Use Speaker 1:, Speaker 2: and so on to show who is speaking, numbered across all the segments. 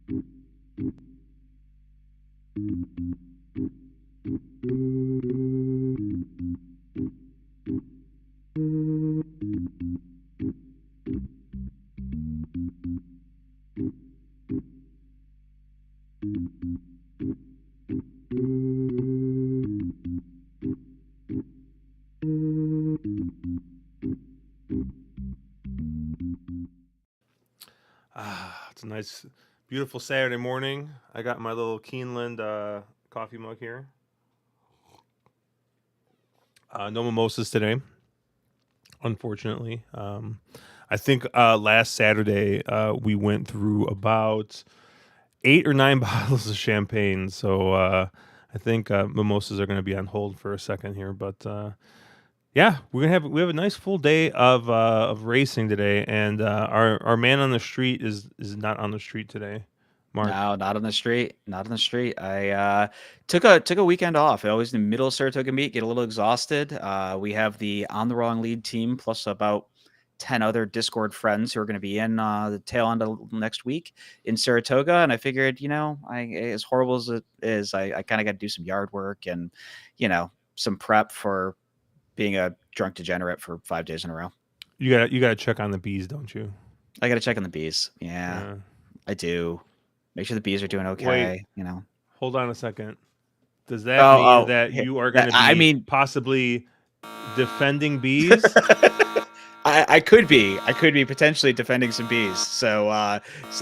Speaker 1: It's a nice, beautiful Saturday morning. I got my little Keeneland coffee mug here. No mimosas today, unfortunately. I think last Saturday we went through about 8 or 9 bottles of champagne. So I think mimosas are going to be on hold for a second here. But yeah, we have a nice full day of racing today, and our man on the street is not on the street today. Mark.
Speaker 2: No, not on the street. Not on the street. I took a weekend off. I always in the middle of Saratoga meet, get a little exhausted. We have the On the Wrong Lead team plus about 10 other Discord friends who are going to be in the tail end of next week in Saratoga. And I figured, as horrible as it is, I kind of got to do some yard work and, some prep for being a drunk degenerate for 5 days in a row.
Speaker 1: You got to check on the bees, don't you?
Speaker 2: I got to check on the bees. Yeah, I do. Make sure the bees are doing okay.
Speaker 1: Wait, hold on a second. Does that mean that you are going to be possibly defending bees?
Speaker 2: I could be potentially defending some bees. So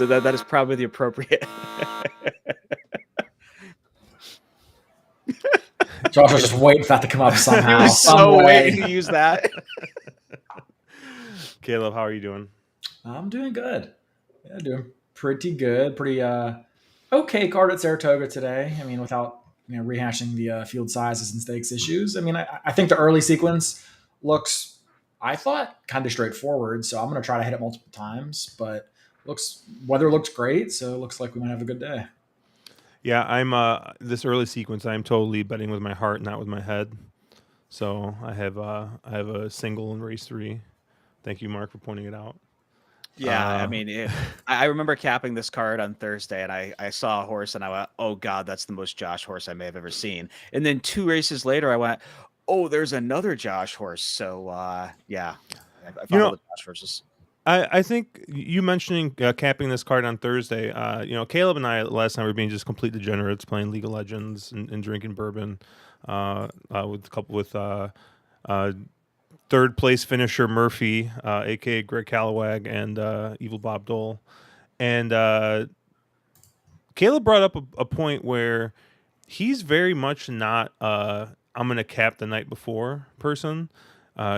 Speaker 2: that is probably the appropriate.
Speaker 3: Josh was just waiting for that to come up somehow.
Speaker 2: He was so waiting to use that.
Speaker 1: Caleb, how are you doing?
Speaker 3: I'm doing good. Yeah, doing pretty good. Pretty okay card at Saratoga today. I mean, without rehashing the field sizes and stakes issues. I mean, I think the early sequence looks, I thought, kind of straightforward. So I'm going to try to hit it multiple times. But weather looks great, so it looks like we might have a good day.
Speaker 1: Yeah, I'm this early sequence. I'm totally betting with my heart, not with my head. So I have a single in race 3. Thank you, Mark, for pointing it out.
Speaker 2: Yeah, I mean, I remember capping this card on Thursday, and I saw a horse, and I went, "Oh God, that's the most Josh horse I may have ever seen." And then 2 races later, I went, "Oh, there's another Josh horse." So yeah, I found the Josh horses.
Speaker 1: I think you mentioning capping this card on Thursday. Caleb and I last time were being just complete degenerates playing League of Legends and drinking bourbon with third place finisher Murphy, aka Greg Callowag, and Evil Bob Dole. And Caleb brought up a point where he's very much not I'm going to cap the night before person.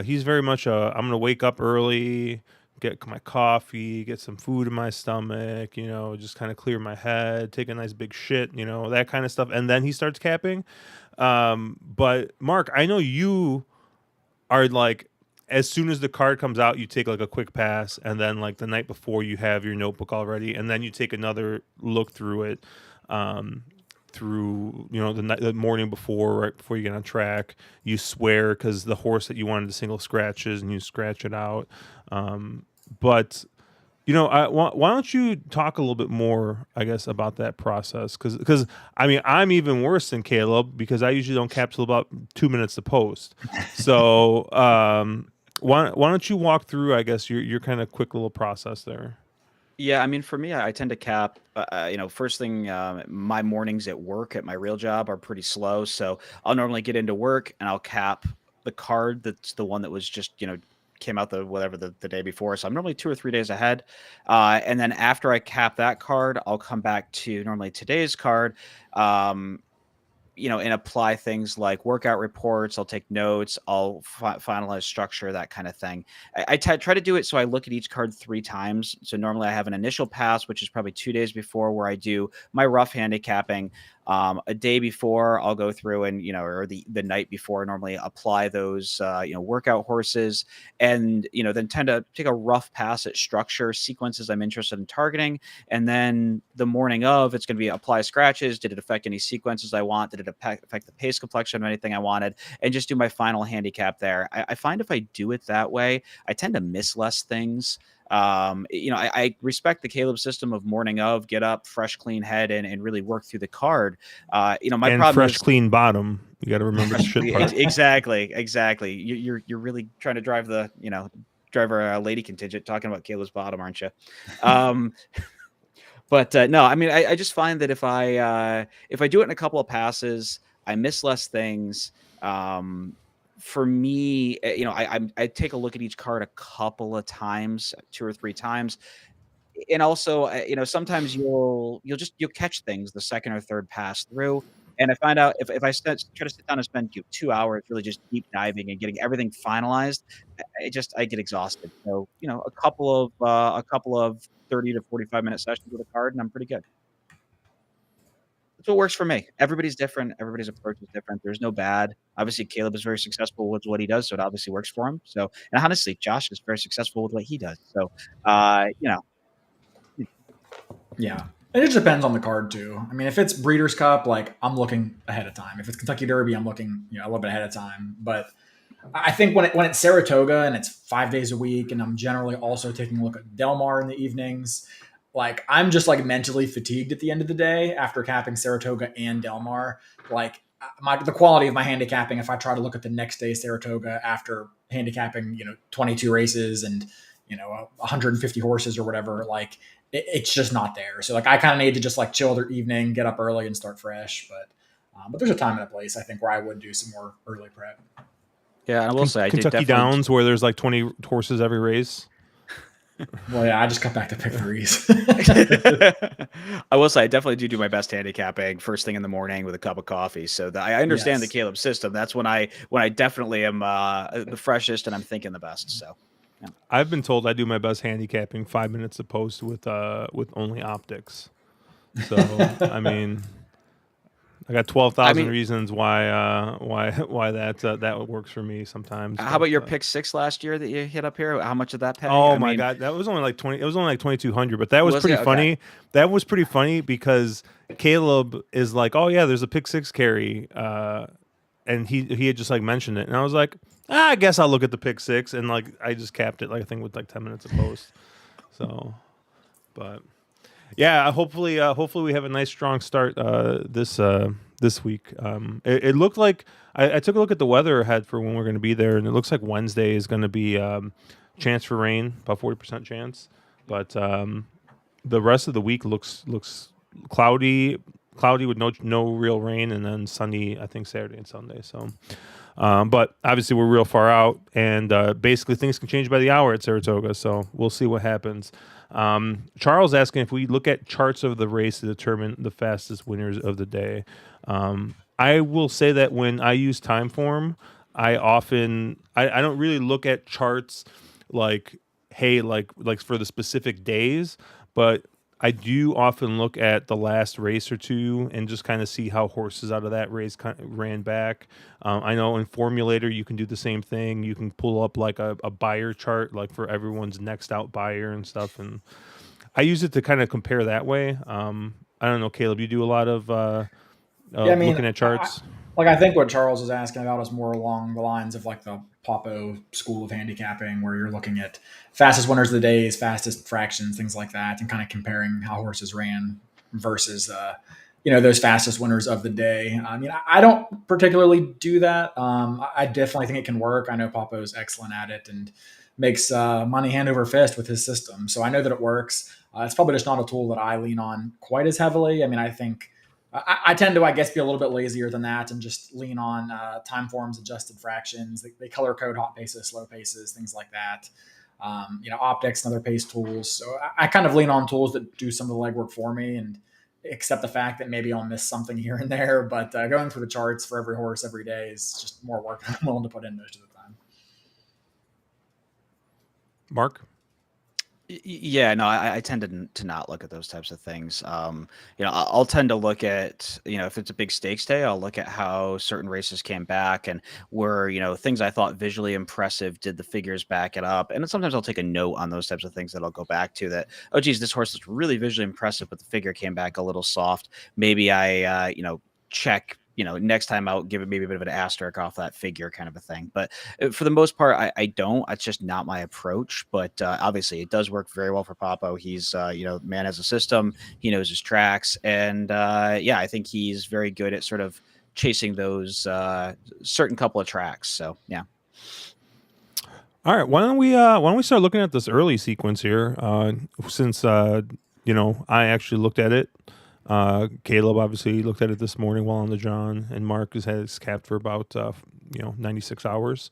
Speaker 1: He's very much I'm going to wake up early, get my coffee, get some food in my stomach, just kind of clear my head, take a nice big shit, that kind of stuff. And then he starts capping. But Mark, I know you are like, as soon as the card comes out, you take like a quick pass, and then like the night before you have your notebook already, and then you take another look through it, through the morning before, right before you get on track. You swear because the horse that you wanted to single scratches, and you scratch it out. But why don't you talk a little bit more, I guess, about that process? Because I mean, I'm even worse than Caleb because I usually don't cap till about 2 minutes to post. So why don't you walk through, I guess, your kind of quick little process there?
Speaker 2: Yeah, I mean, for me, I tend to cap. First thing, my mornings at work at my real job are pretty slow, so I'll normally get into work and I'll cap the card that's the one that was just came out the day before. So I'm normally 2 or 3 days ahead. And then after I cap that card, I'll come back to normally today's card, and apply things like workout reports. I'll take notes. I'll finalize structure, that kind of thing. I try to do it so I look at each card 3 times. So normally I have an initial pass, which is probably 2 days before, where I do my rough handicapping. A day before, I'll go through and, or the night before, normally apply those, workout horses, and, then tend to take a rough pass at structure, sequences I'm interested in targeting. And then the morning of, it's going to be apply scratches. Did it affect any sequences I want? Did it affect the pace complexion of anything I wanted? And just do my final handicap there. I find if I do it that way, I tend to miss less things. I respect the Caleb system of morning of, get up, fresh, clean head, and really work through the card. My
Speaker 1: and
Speaker 2: problem
Speaker 1: fresh,
Speaker 2: is
Speaker 1: clean bottom. You got to remember the shit part.
Speaker 2: exactly. You're really trying to drive our lady contingent talking about Caleb's bottom, aren't you? But no, I mean, I just find that if I do it in a couple of passes, I miss less things. For me, I take a look at each card a couple of times, 2 or 3 times, and also, sometimes you'll catch things the second or third pass through. And I find out if I try to sit down and spend 2 hours really just deep diving and getting everything finalized, I get exhausted. So a couple of 30 to 45-minute sessions with a card, and I'm pretty good. That's what works for me. Everybody's different. Everybody's approach is different. There's no bad. Obviously, Caleb is very successful with what he does, so it obviously works for him. So, and honestly, Josh is very successful with what he does. So,
Speaker 3: Yeah. And it just depends on the card too. I mean, if it's Breeders' Cup, like I'm looking ahead of time. If it's Kentucky Derby, I'm looking a little bit ahead of time. But I think when it's Saratoga and it's 5 days a week, and I'm generally also taking a look at Del Mar in the evenings, like I'm just like mentally fatigued at the end of the day after capping Saratoga and Del Mar. Like the quality of my handicapping, if I try to look at the next day Saratoga after handicapping 22 races and 150 horses or whatever, like it's just not there. So like I kind of need to just like chill their evening, get up early and start fresh. But there's a time and a place, I think, where I would do some more early prep.
Speaker 2: Yeah, I will say
Speaker 1: Kentucky Downs, where there's like 20 horses every race.
Speaker 3: Well, yeah, I just cut back to pick threes.
Speaker 2: I will say I definitely do my best handicapping first thing in the morning with a cup of coffee. So I understand the Caleb system. That's when I definitely am the freshest and I'm thinking the best. So yeah.
Speaker 1: I've been told I do my best handicapping 5 minutes a post with only optics. So I mean, I got 12,000 reasons why that works for me sometimes.
Speaker 2: How about your pick 6 last year that you hit up here? How much did that pay?
Speaker 1: Oh my God, that was only like 20. It was only like 2,200, but that was pretty funny. Okay. That was pretty funny because Caleb is like, oh yeah, there's a pick 6 carry, and he had just like mentioned it, and I was like, I guess I'll look at the pick 6, and like I just capped it like I think with like 10 minutes a post. So, but. Yeah, hopefully we have a nice strong start this week. It looked like I took a look at the weather ahead for when we're going to be there, and it looks like Wednesday is going to be chance for rain, about 40% chance. But the rest of the week looks cloudy with no real rain, and then sunny, I think, Saturday and Sunday. So, but obviously we're real far out, and basically things can change by the hour at Saratoga. So we'll see what happens. Charles asking if we look at charts of the race to determine the fastest winners of the day. I will say that when I use Timeform, I don't really look at charts like, hey, like for the specific days, but I do often look at the last race or two and just kind of see how horses out of that race ran back. I know in Formulator you can do the same thing. You can pull up like a buyer chart, like for everyone's next out buyer and stuff. And I use it to kind of compare that way. I don't know, Caleb, you do a lot of looking at charts?
Speaker 3: I think what Charles is asking about is more along the lines of like the Popo school of handicapping, where you're looking at fastest winners of the days, fastest fractions, things like that, and kind of comparing how horses ran versus, those fastest winners of the day. I mean, I don't particularly do that. I definitely think it can work. I know Popo is excellent at it and makes money hand over fist with his system. So I know that it works. It's probably just not a tool that I lean on quite as heavily. I mean, I think I tend to, I guess, be a little bit lazier than that and just lean on Timeform's adjusted fractions. They color code hot paces, slow paces, things like that. Optics and other pace tools. So I kind of lean on tools that do some of the legwork for me and accept the fact that maybe I'll miss something here and there. But going through the charts for every horse every day is just more work than I'm willing to put in most of the time.
Speaker 1: Mark?
Speaker 2: Yeah, no, I tend to not look at those types of things. I'll tend to look at, if it's a big stakes day, I'll look at how certain races came back and were, things I thought visually impressive, did the figures back it up? And then sometimes I'll take a note on those types of things that I'll go back to that, oh, geez, this horse is really visually impressive, but the figure came back a little soft. Maybe I, check next time I'll give it maybe a bit of an asterisk off that figure kind of a thing. But for the most part, I don't. It's just not my approach. But obviously, it does work very well for Papo. He's, man has a system. He knows his tracks. And I think he's very good at sort of chasing those certain couple of tracks. So, yeah.
Speaker 1: All right, why don't we start looking at this early sequence here? Since I actually looked at it. Caleb obviously looked at it this morning while on the John, and Mark has had his capped for about 96 hours.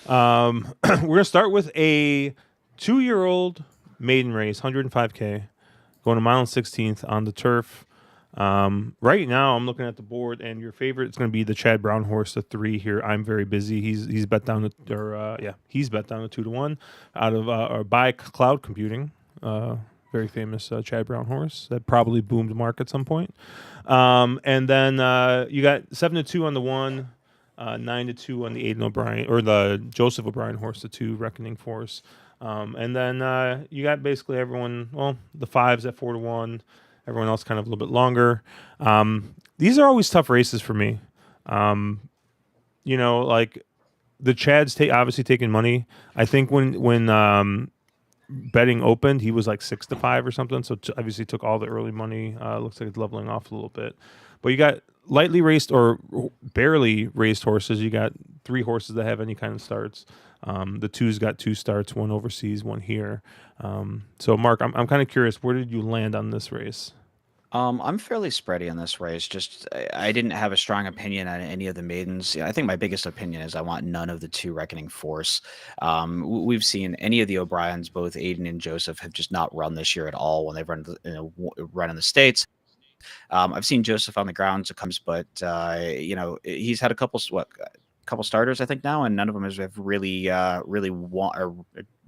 Speaker 1: We're gonna start with a 2-year-old maiden race, 105K, going a mile and 16th on the turf. Right now, I'm looking at the board, and your favorite is going to be the Chad Brown horse, the 3 here. I'm very busy. He's bet down to, he's bet down to 2-1 out of or by Cloud Computing. Very famous Chad Brown horse that probably boomed Mark at some point. And then you got 7-2 on the 1, 9-2 on the Aidan O'Brien or the Joseph O'Brien horse, the 2 Reckoning Force. And then you got basically everyone. Well, the 5s at 4-1. Everyone else kind of a little bit longer. These are always tough races for me. Like the Chad's obviously taking money. I think when betting opened, he was like 6-5 or something. So obviously took all the early money. Looks like it's leveling off a little bit. But you got lightly raced or barely raced horses. You got 3 horses that have any kind of starts. The 2's got 2 starts, 1 overseas, 1 here. So Mark, I'm kind of curious, where did you land on this race?
Speaker 2: I'm fairly spready in this race. Just I didn't have a strong opinion on any of the maidens. I think my biggest opinion is I want none of the 2 Reckoning Force. We've seen any of the O'Briens, both Aiden and Joseph, have just not run this year at all when they've run in the States. I've seen Joseph on the grounds, but he's had a couple starters I think now, and none of them have really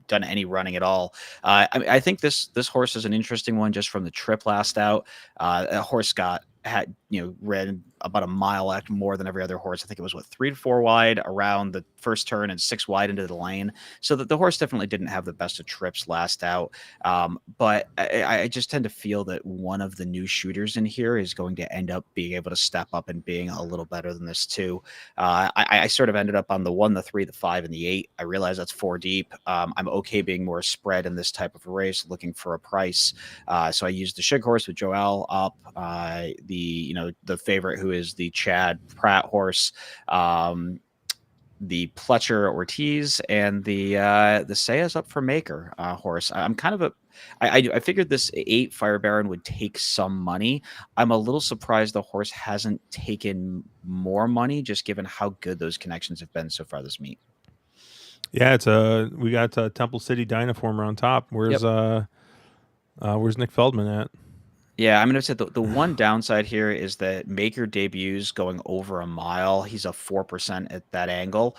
Speaker 2: done any running at all. I think this horse is an interesting one just from the trip last out. A horse ran about a mile more than every other horse. I think it was 3 to 4 wide around the first turn and 6 wide into the lane. So that the horse definitely didn't have the best of trips last out. But I just tend to feel that one of the new shooters in here is going to end up being able to step up and being a little better than this too. I sort of ended up on the 1, the 3, the 5, and the 8. I realize that's 4 deep. I'm okay being more spread in this type of a race, looking for a price. So I used the Shig horse with Joel up, the favorite who is the Chad Pratt horse, the Pletcher Ortiz, and the Sayas up for Maker horse. I'm kind of I figured this 8 Fire Baron would take some money. I'm a little surprised the horse hasn't taken more money, just given how good those connections have been so far this meet.
Speaker 1: Yeah, we got Temple City Dynaformer on top. Where's Nick Feldman at?
Speaker 2: Yeah, I'm going to say the one downside here is that Maker debuts going over a mile. He's a 4% at that angle.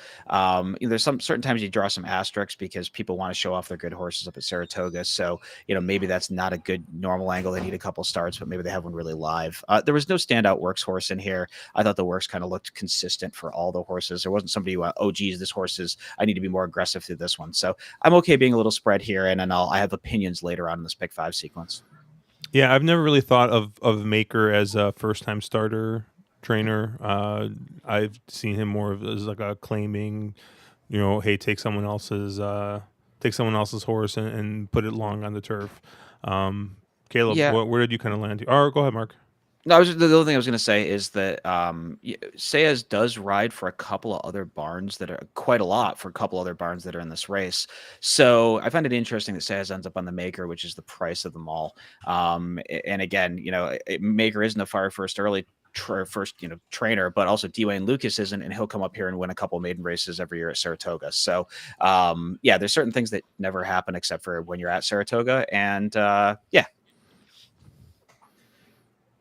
Speaker 2: There's some certain times you draw some asterisks because people want to show off their good horses up at Saratoga. So, maybe that's not a good normal angle. They need a couple starts, but maybe they have one really live. There was no standout Works horse in here. I thought the Works kind of looked consistent for all the horses. There wasn't somebody who, geez, this horse I need to be more aggressive through this one. So I'm okay being a little spread here. And then I have opinions later on in this pick 5 sequence.
Speaker 1: Yeah, I've never really thought of Maker as a first-time starter trainer. I've seen him more as like a claiming, hey, take someone else's horse and put it long on the turf. Caleb,
Speaker 2: Yeah.
Speaker 1: where did you kind of land here? Or go ahead, Mark.
Speaker 2: No, the other thing I was going to say is that Sayas does ride for a couple of other barns that are quite a lot for a couple other barns that are in this race. So I find it interesting that Sayas ends up on the Maker, which is the price of them all. And again, Maker isn't a fire first early trainer, but also Dwayne Lucas isn't, and he'll come up here and win a couple maiden races every year at Saratoga. So there's certain things that never happen except for when you're at Saratoga, and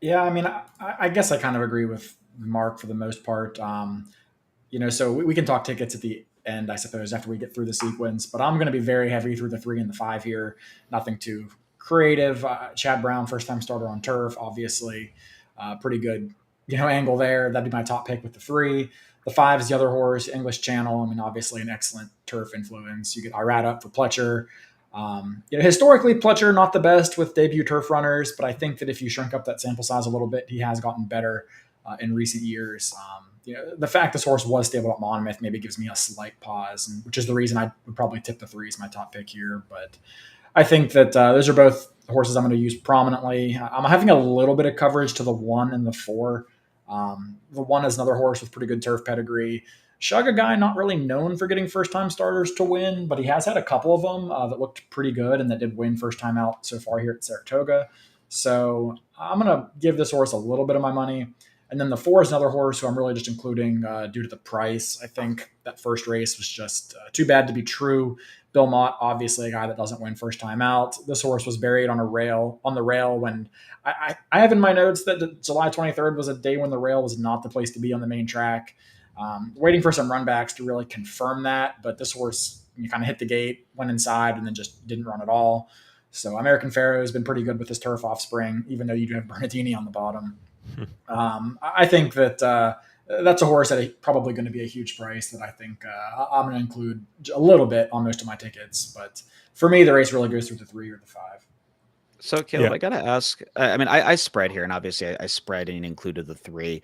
Speaker 3: Yeah, I mean, I guess I kind of agree with Mark for the most part. So we can talk tickets at the end, I suppose, after we get through the sequence. But I'm going to be very heavy through the 3 and the 5 here. Nothing too creative. Chad Brown, first-time starter on turf, obviously. Pretty good, angle there. That'd be my top pick with the 3. The 5 is the other horse, English Channel. I mean, obviously an excellent turf influence. You get Irad up for Pletcher. Historically, Pletcher not the best with debut turf runners, but I think that if you shrink up that sample size a little bit, he has gotten better in recent years. The fact this horse was stable at Monmouth maybe gives me a slight pause, which is the reason I would probably tip the 3 as my top pick here. But I think that those are both horses I'm going to use prominently. I'm having a little bit of coverage to the 1 and the 4. The 1 is another horse with pretty good turf pedigree. Shug, a guy not really known for getting first-time starters to win, but he has had a couple of them that looked pretty good and that did win first time out so far here at Saratoga. So I'm going to give this horse a little bit of my money. And then the 4 is another horse who I'm really just including due to the price. I think that first race was just too bad to be true. Bill Mott, obviously a guy that doesn't win first time out. This horse was buried on the rail when I have in my notes that July 23rd was a day when the rail was not the place to be on the main track. Waiting for some runbacks to really confirm that, but this horse, you kind of hit the gate, went inside, and then just didn't run at all. So American Pharoah has been pretty good with his turf offspring, even though you do have Bernardini on the bottom. I think that that's a horse that is probably going to be a huge price that I think I'm going to include a little bit on most of my tickets. But for me, the race really goes through the 3 or the 5.
Speaker 2: So, Caleb, I got to ask, I mean, I spread here, and obviously I spread and included the 3.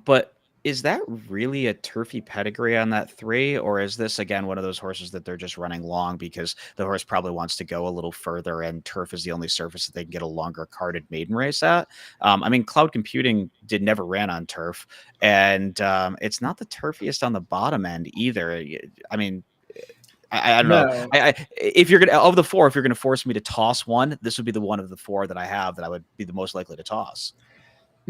Speaker 2: But is that really a turfy pedigree on that 3? Or is this, again, one of those horses that they're just running long because the horse probably wants to go a little further and turf is the only surface that they can get a longer carded maiden race at? I mean, Cloud Computing never ran on turf, and it's not the turfiest on the bottom end either. I mean, I don't know. If you're gonna, of the 4, if you're gonna force me to toss one, this would be the one of the 4 that I have that I would be the most likely to toss.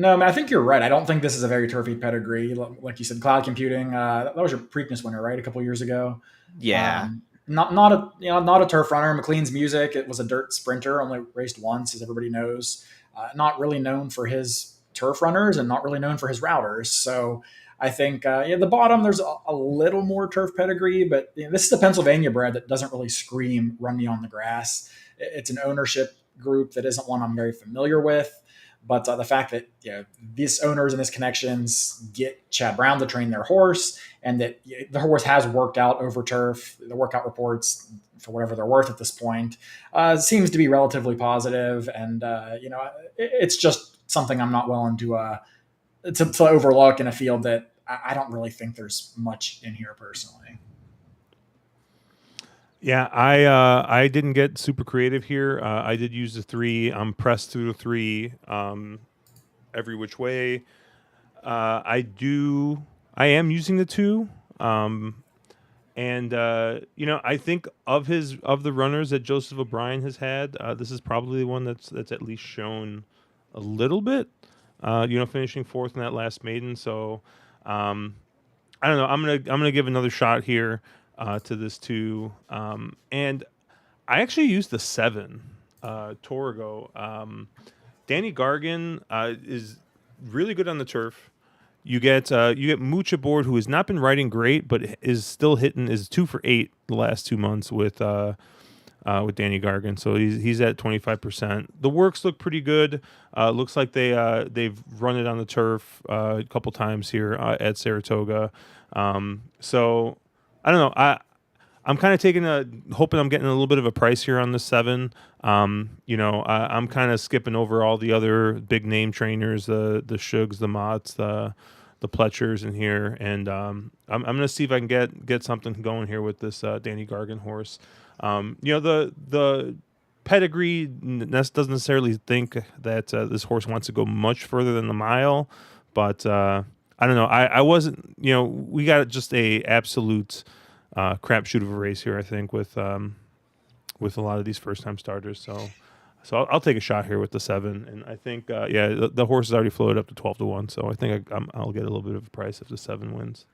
Speaker 3: No, I mean, I think you're right. I don't think this is a very turfy pedigree. Like you said, Cloud Computing, that was your Preakness winner, right? A couple years ago.
Speaker 2: Yeah.
Speaker 3: Not a turf runner. McLean's Music, it was a dirt sprinter, only raced once, as everybody knows. Not really known for his turf runners and not really known for his routers. So I think the bottom, there's a little more turf pedigree, but this is a Pennsylvania bred that doesn't really scream run me on the grass. It's an ownership group that isn't one I'm very familiar with. But the fact that these owners and these connections get Chad Brown to train their horse, and that the horse has worked out over turf, the workout reports, for whatever they're worth at this point, seems to be relatively positive. And it's just something I'm not willing to overlook in a field that I don't really think there's much in here personally.
Speaker 1: Yeah, I didn't get super creative here. I did use the 3. I'm pressed through the 3 every which way. I am using the 2. I think of the runners that Joseph O'Brien has had, this is probably the one that's at least shown a little bit. Finishing 4th in that last maiden. So I don't know. I'm gonna give another shot here to this 2. And I actually used the 7 Torigo. Danny Gargan is really good on the turf. You get Mooch aboard, who has not been riding great, but is still is 2 for 8 the last 2 months with Danny Gargan. So he's at 25%. The works look pretty good. Looks like they've run it on the turf a couple times here at Saratoga. So I don't know. I'm kind of hoping I'm getting a little bit of a price here on the 7. I'm kind of skipping over all the other big name trainers, the Shugs, the Motts, the Pletchers in here, and I'm going to see if I can get something going here with this Danny Gargan horse. The pedigree doesn't necessarily think that this horse wants to go much further than the mile, but I don't know. I wasn't. We got just a absolute crapshoot of a race here, I think, with a lot of these first time starters. So I'll take a shot here with the 7, and I think the horse is already floated up to 12-1. So I think I'll get a little bit of a price if the 7 wins.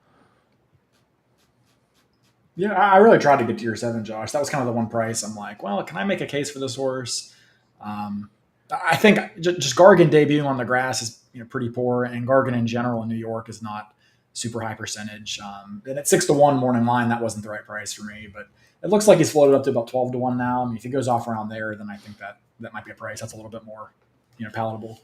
Speaker 3: Yeah, I really tried to get to your 7, Josh. That was kind of the one price. I'm like, well, can I make a case for this horse? I think just Gargan debuting on the grass is pretty poor, and Gargan in general in New York is not super high percentage. And at 6-1 morning line, that wasn't the right price for me, but it looks like he's floated up to about 12-1 now. I mean, if he goes off around there, then I think that might be a price that's a little bit more, palatable.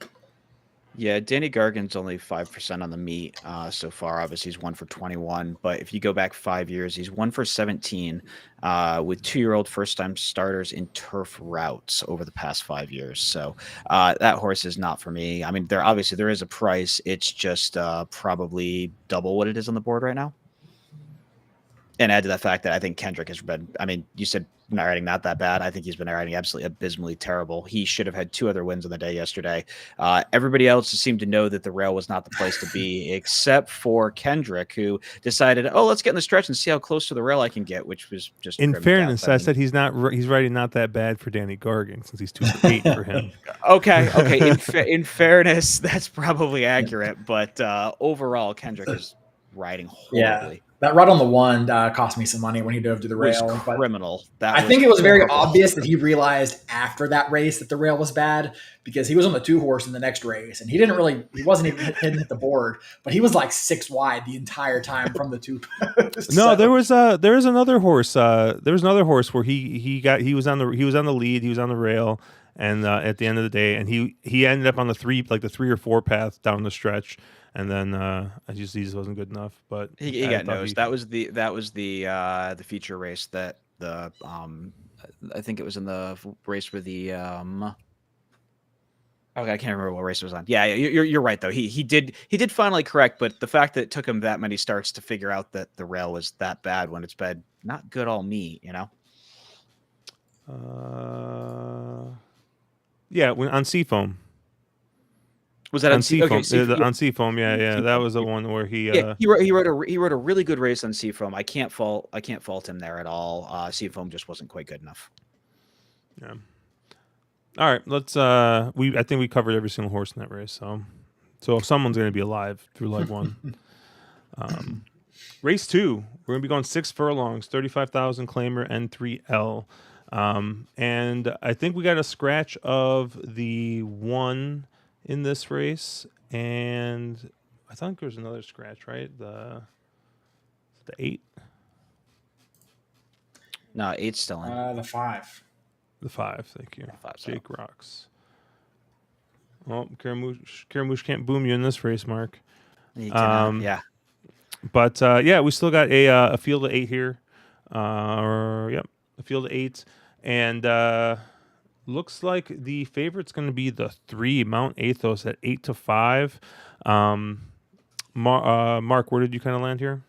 Speaker 2: Yeah, Danny Gargan's only 5% on the meet so far. Obviously, he's 1 for 21. But if you go back 5 years, he's 1 for 17 with 2-year-old first-time starters in turf routes over the past 5 years. So that horse is not for me. I mean, there is a price. It's just probably double what it is on the board right now. And add to the fact that I think Kendrick has been, I mean, you said not riding not that bad. I think he's been riding absolutely abysmally terrible. He should have had 2 other wins on the day yesterday. Everybody else seemed to know that the rail was not the place to be, except for Kendrick, who decided, oh, let's get in the stretch and see how close to the rail I can get, which was just
Speaker 1: In
Speaker 2: cribbed
Speaker 1: fairness,
Speaker 2: death. I
Speaker 1: I
Speaker 2: mean,
Speaker 1: said he's riding not that bad for Danny Gargan since he's 2 for 8 for him.
Speaker 2: okay. In fairness, that's probably accurate, but overall, Kendrick is riding horribly.
Speaker 3: Yeah. That rut on the one cost me some money when he dove to the
Speaker 2: Was
Speaker 3: rail. But
Speaker 2: criminal.
Speaker 3: I think it was very obvious that he realized after that race that the rail was bad, because he was on the 2-horse in the next race and he wasn't even hit the board, but he was like 6 wide the entire time from the 2.
Speaker 1: No, there was another horse. There was another horse where he was on the lead, he was on the rail, and at the end of the day, and he ended up on the 3 or 4 path down the stretch. And then he just wasn't good enough. But
Speaker 2: he got nosed. That was the feature race that the I think it was in the race where the okay, I can't remember what race it was on. Yeah, you're right though. He did finally correct, but the fact that it took him that many starts to figure out that the rail was that bad when it's been not good all meet, you know.
Speaker 1: Yeah, on Seafoam.
Speaker 2: Was that on
Speaker 1: Seafoam?
Speaker 2: Okay,
Speaker 1: on Seafoam, yeah. That was the one where he
Speaker 2: he wrote a really good race on Seafoam. I can't fault him there at all. Seafoam just wasn't quite good enough.
Speaker 1: Yeah. All right, let's I think we covered every single horse in that race, so someone's going to be alive through leg 1. Race 2, we're going to be going 6 furlongs, 35,000 claimer N3L. And I think we got a scratch of the 1 in this race, and I think there's another scratch, right? The 8.
Speaker 2: No, 8's still in.
Speaker 3: The 5.
Speaker 1: The 5. Thank you.
Speaker 2: Yeah, 5's
Speaker 1: Jake Rocks. Well, Karamouche can't boom you in this race, Mark.
Speaker 2: Yeah.
Speaker 1: But we still got a field of 8 here. A field of 8, and looks like the favorite's going to be the 3 Mount Athos at 8-5. Mark, where did you kind of land here?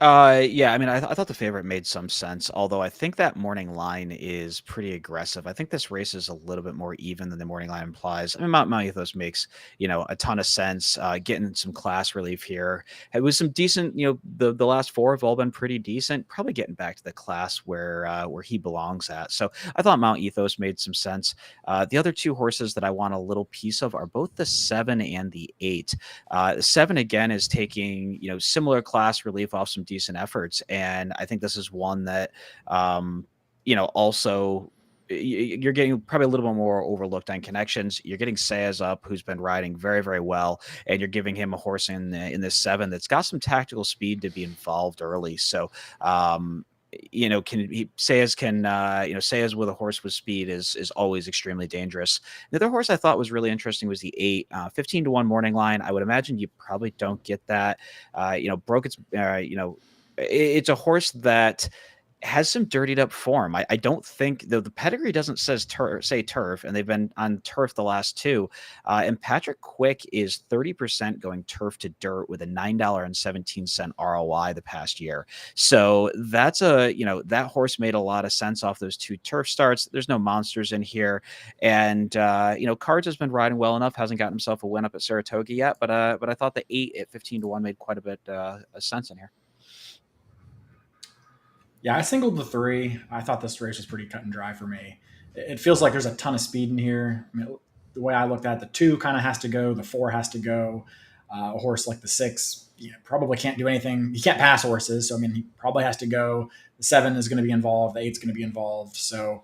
Speaker 2: Yeah, I mean, I thought the favorite made some sense, although I think that morning line is pretty aggressive. I think this race is a little bit more even than the morning line implies. I mean, Mount Ethos makes, a ton of sense, getting some class relief here. It was some decent, the last 4 have all been pretty decent, probably getting back to the class where he belongs at. So I thought Mount Ethos made some sense. The other 2 horses that I want a little piece of are both the 7 and the 8. The 7, again, is taking, similar class relief off some decent efforts, and I think this is one that also you're getting probably a little bit more overlooked on connections. You're getting Sayas up, who's been riding very, very well, and you're giving him a horse in this 7 that's got some tactical speed to be involved early. So Sayas with a horse with speed is always extremely dangerous. The other horse I thought was really interesting was the 8, 15-1 morning line. I would imagine you probably don't get that. Broke its, it's a horse that has some dirtied up form. I don't think the pedigree doesn't say turf, and they've been on turf the last 2. And Patrick Quick is 30% going turf to dirt with a $9.17 ROI the past year. So that's that horse made a lot of sense off those 2 turf starts. There's no monsters in here, and Cards has been riding well enough. Hasn't gotten himself a win up at Saratoga yet, but I thought the 8 at 15-1 made quite a bit of sense in here.
Speaker 3: Yeah, I singled the 3. I thought this race was pretty cut and dry for me. It feels like there's a ton of speed in here. I mean, the way I looked at it, the 2 kind of has to go, the 4 has to go. A horse like the 6 probably can't do anything. He can't pass horses, so I mean, he probably has to go. The 7 is going to be involved. The 8's going to be involved. So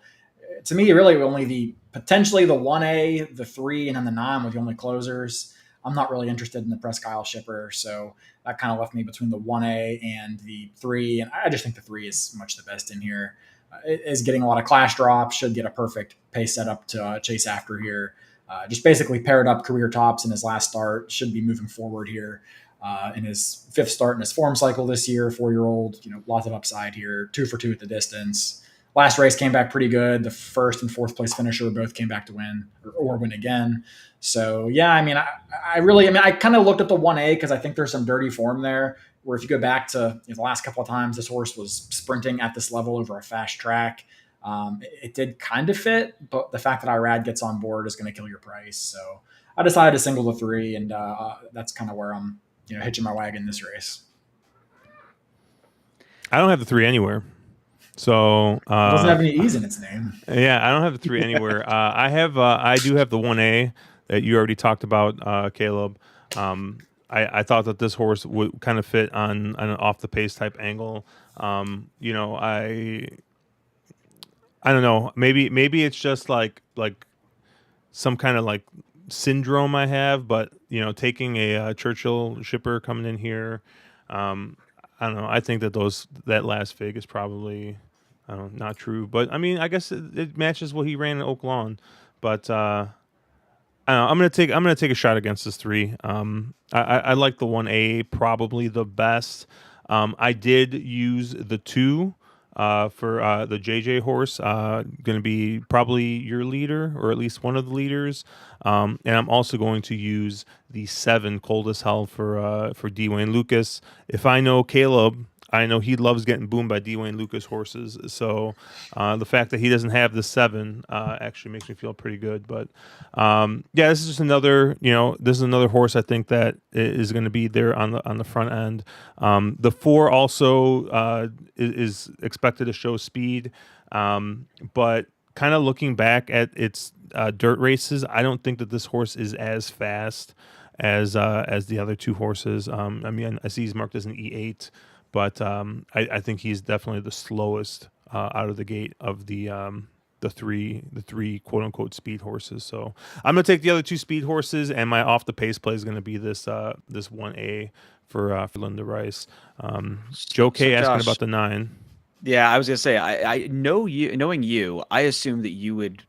Speaker 3: to me, really only potentially the 1A, the 3, and then the 9 were the only closers. I'm not really interested in the Presque Isle shipper, so that kind of left me between the 1A and the 3, and I just think the 3 is much the best in here. It is getting a lot of clash drops, should get a perfect pace setup to chase after here. Just basically paired up career tops in his last start. Should be moving forward here in his 5th start in his form cycle this year. 4-year-old, lots of upside here. 2 for 2 at the distance. Last race came back pretty good. The 1st and 4th place finisher both came back to win or win again. So yeah, I mean, I kind of looked at the 1A because I think there's some dirty form there. Where if you go back to the last couple of times this horse was sprinting at this level over a fast track, it did kind of fit, but the fact that Irad gets on board is going to kill your price. So I decided to single the 3, and that's kind of where I'm hitching my wagon this race.
Speaker 1: I don't have the 3 anywhere. So
Speaker 3: It doesn't have any E's in its name.
Speaker 1: Yeah, I don't have the 3 anywhere. I do have the 1A that you already talked about, Caleb. I thought that this horse would kind of fit on an off the pace type angle. I don't know. Maybe it's just like some kind of like syndrome I have, but taking a Churchill shipper coming in here, I don't know. I think that last fig is probably not true, but I mean, I guess it matches what he ran in Oak Lawn, but I don't know. I'm gonna take a shot against this 3. I like the 1A probably the best. I did use the 2 for the JJ horse. Going to be probably your leader or at least one of the leaders. And I'm also going to use the 7 Cold as Hell for Dwayne Lucas. If I know Caleb, I know he loves getting boomed by Dwayne Lucas horses. So the fact that he doesn't have the 7 actually makes me feel pretty good. But this is just another, this is another horse I think that is going to be there on the front end. The 4 also is expected to show speed, but kind of looking back at its dirt races, I don't think that this horse is as fast as the other 2 horses. I mean, I see he's marked as an E8. But I think he's definitely the slowest out of the gate of the three quote unquote speed horses. So I'm gonna take the other 2 speed horses, and my off the pace play is gonna be this 1A for Linda Rice. Joe K asking
Speaker 2: Josh,
Speaker 1: about the 9.
Speaker 2: Yeah, I was gonna say, I know you. Knowing you, I assume that you would,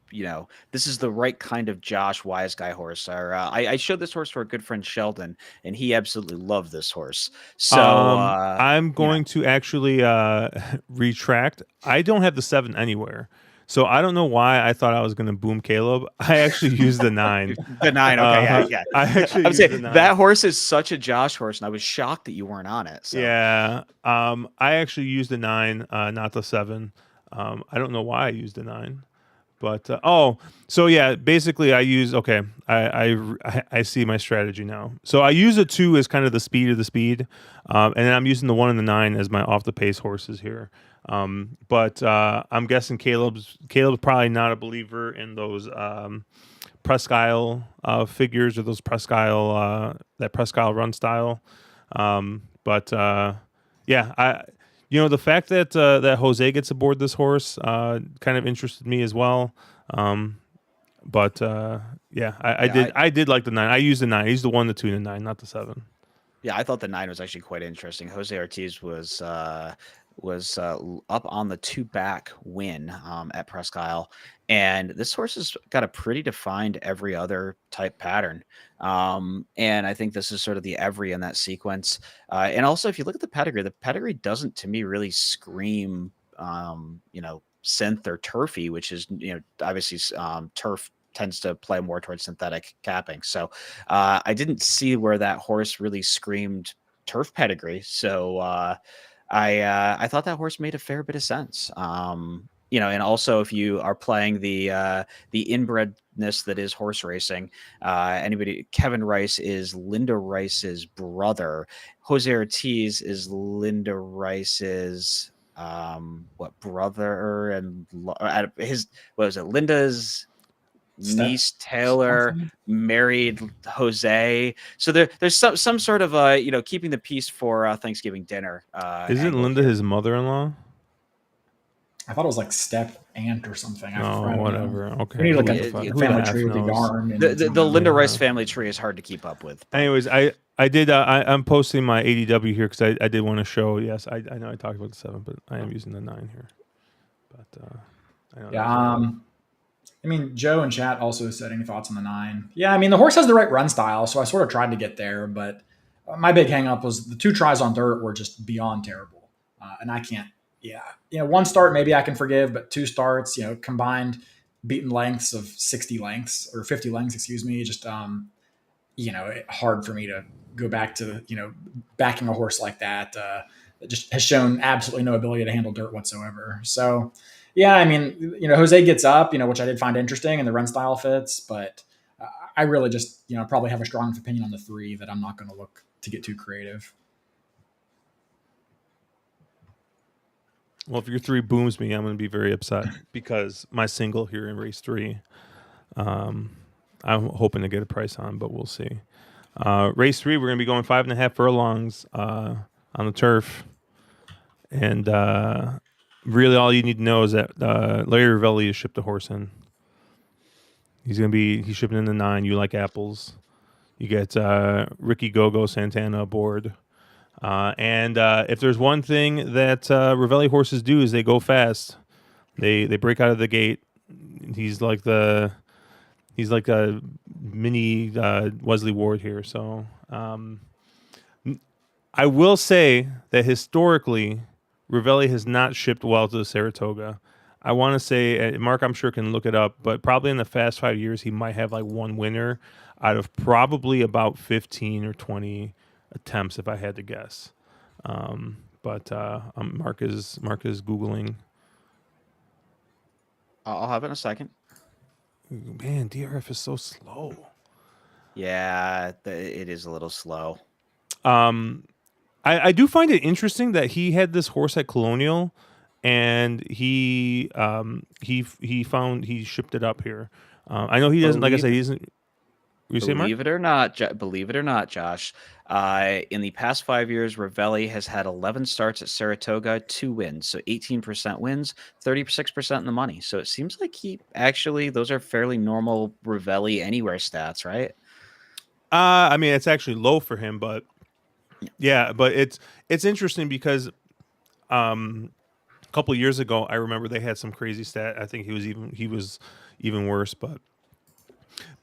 Speaker 2: this is the right kind of Josh Wise guy horse. Or I showed this horse to our good friend Sheldon, and he absolutely loved this horse. So
Speaker 1: I'm going to actually retract. I don't have the 7 anywhere. So I don't know why I thought I was going to boom Caleb. I actually used the 9.
Speaker 2: The 9, okay, yeah.
Speaker 1: I actually
Speaker 2: would
Speaker 1: used
Speaker 2: say
Speaker 1: the 9.
Speaker 2: that horse is such a Josh horse, and I was shocked that you weren't on it. So.
Speaker 1: Yeah, I actually used the 9, not the 7. I don't know why I used the 9, but so yeah, basically I use I see my strategy now. So I use a 2 as kind of the speed of the speed, and then I'm using the 1 and the 9 as my off the pace horses here. But I'm guessing Caleb's probably not a believer in those Presque Isle figures or those Presque Isle that Presque Isle run style. But yeah, the fact that that Jose gets aboard this horse kind of interested me as well. But I did like the 9. I used the 9. I used the 1, the 2, and the 9, not the 7.
Speaker 2: Yeah, I thought the 9 was actually quite interesting. Jose Ortiz was up on the 2 back win at Presque Isle, and this horse has got a pretty defined every other type pattern. And I think this is sort of the every in that sequence. And also, if you look at the pedigree doesn't to me really scream, synth or turfy, which is, obviously turf tends to play more towards synthetic capping. So I didn't see where that horse really screamed turf pedigree. So I thought that horse made a fair bit of sense. And also if you are playing the inbredness that is horse racing, Kevin Rice is Linda Rice's brother. Jose Ortiz is Linda Rice's brother, and Linda's niece Taylor married Jose. So there's some sort of keeping the peace for Thanksgiving dinner.
Speaker 1: Isn't Linda his mother-in-law?
Speaker 3: I thought it was like step aunt or something.
Speaker 1: Oh, whatever. Okay.
Speaker 3: We need like a family tree with a yarn.
Speaker 2: The Linda Rice family tree is hard to keep up with. But.
Speaker 1: Anyways, I did. I'm posting my ADW here because I did want to show. Yes, I know I talked about the 7, but I am using the 9 here. But I know
Speaker 3: I mean, Joe and chat also said any thoughts on the 9? Yeah, I mean, the horse has the right run style, so I sort of tried to get there, but my big hang up was the 2 tries on dirt were just beyond terrible. And I can't, yeah. 1 start maybe I can forgive, but 2 starts, combined beaten lengths of 60 lengths or 50 lengths, excuse me, just, hard for me to go back to, backing a horse like that. That just has shown absolutely no ability to handle dirt whatsoever. So, yeah, I mean, Jose gets up, which I did find interesting, and the run style fits, but I really just, probably have a strong opinion on the 3 that I'm not going to look to get too creative.
Speaker 1: Well, if your 3 booms me, I'm going to be very upset because my single here in race 3, I'm hoping to get a price on, but we'll see. Race 3, we're going to be going 5.5 furlongs on the turf. And really all you need to know is that Larry Ravelli has shipped a horse in. He's shipping in the 9. You like apples. You get Ricky Gogo Santana aboard. And if there's one thing that Ravelli horses do is they go fast. They break out of the gate. He's like a mini Wesley Ward here. So I will say that historically, Ravelli has not shipped well to the Saratoga. I want to say, Mark, I'm sure can look it up, but probably in the fast 5 years, he might have like 1 winner out of probably about 15 or 20 attempts, if I had to guess. But Mark is Googling.
Speaker 2: I'll have it in a second.
Speaker 1: Man, DRF is so slow.
Speaker 2: Yeah, it is a little slow.
Speaker 1: I do find it interesting that he had this horse at Colonial, and he shipped it up here. I know he doesn't. Like I said, he isn't.
Speaker 2: Believe it or not, Josh. In the past 5 years, Ravelli has had 11 starts at Saratoga, 2 wins, so 18% wins, 36% in the money. So it seems like those are fairly normal Ravelli anywhere stats, right?
Speaker 1: I mean, it's actually low for him, but yeah, but it's interesting because a couple of years ago, I remember they had some crazy stat. I think he was even worse, but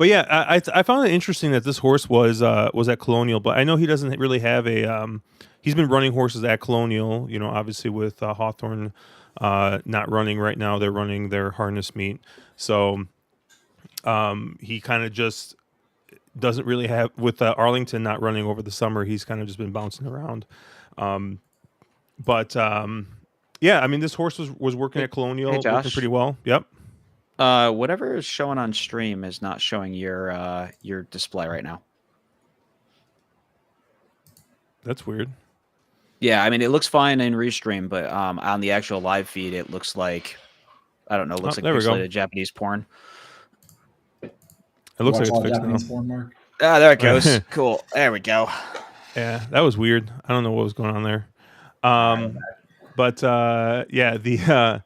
Speaker 1: yeah, I found it interesting that this horse was at Colonial, but I know he doesn't really have a. He's been running horses at Colonial, obviously with Hawthorne not running right now. They're running their harness meet, so he kind of just doesn't really have, with Arlington not running over the summer. He's kind of just been bouncing around, but yeah, I mean, this horse was working at Colonial, working pretty well. Yep.
Speaker 2: Whatever is showing on stream is not showing your display right now.
Speaker 1: That's weird.
Speaker 2: Yeah, I mean, it looks fine in restream, but on the actual live feed, it looks like, I don't know, it looks like pixelated Japanese porn.
Speaker 1: It looks like it's fixed
Speaker 3: Japanese porn, Mark.
Speaker 2: Ah, there it goes. Cool. There we go.
Speaker 1: Yeah, that was weird. I don't know what was going on there. But yeah, the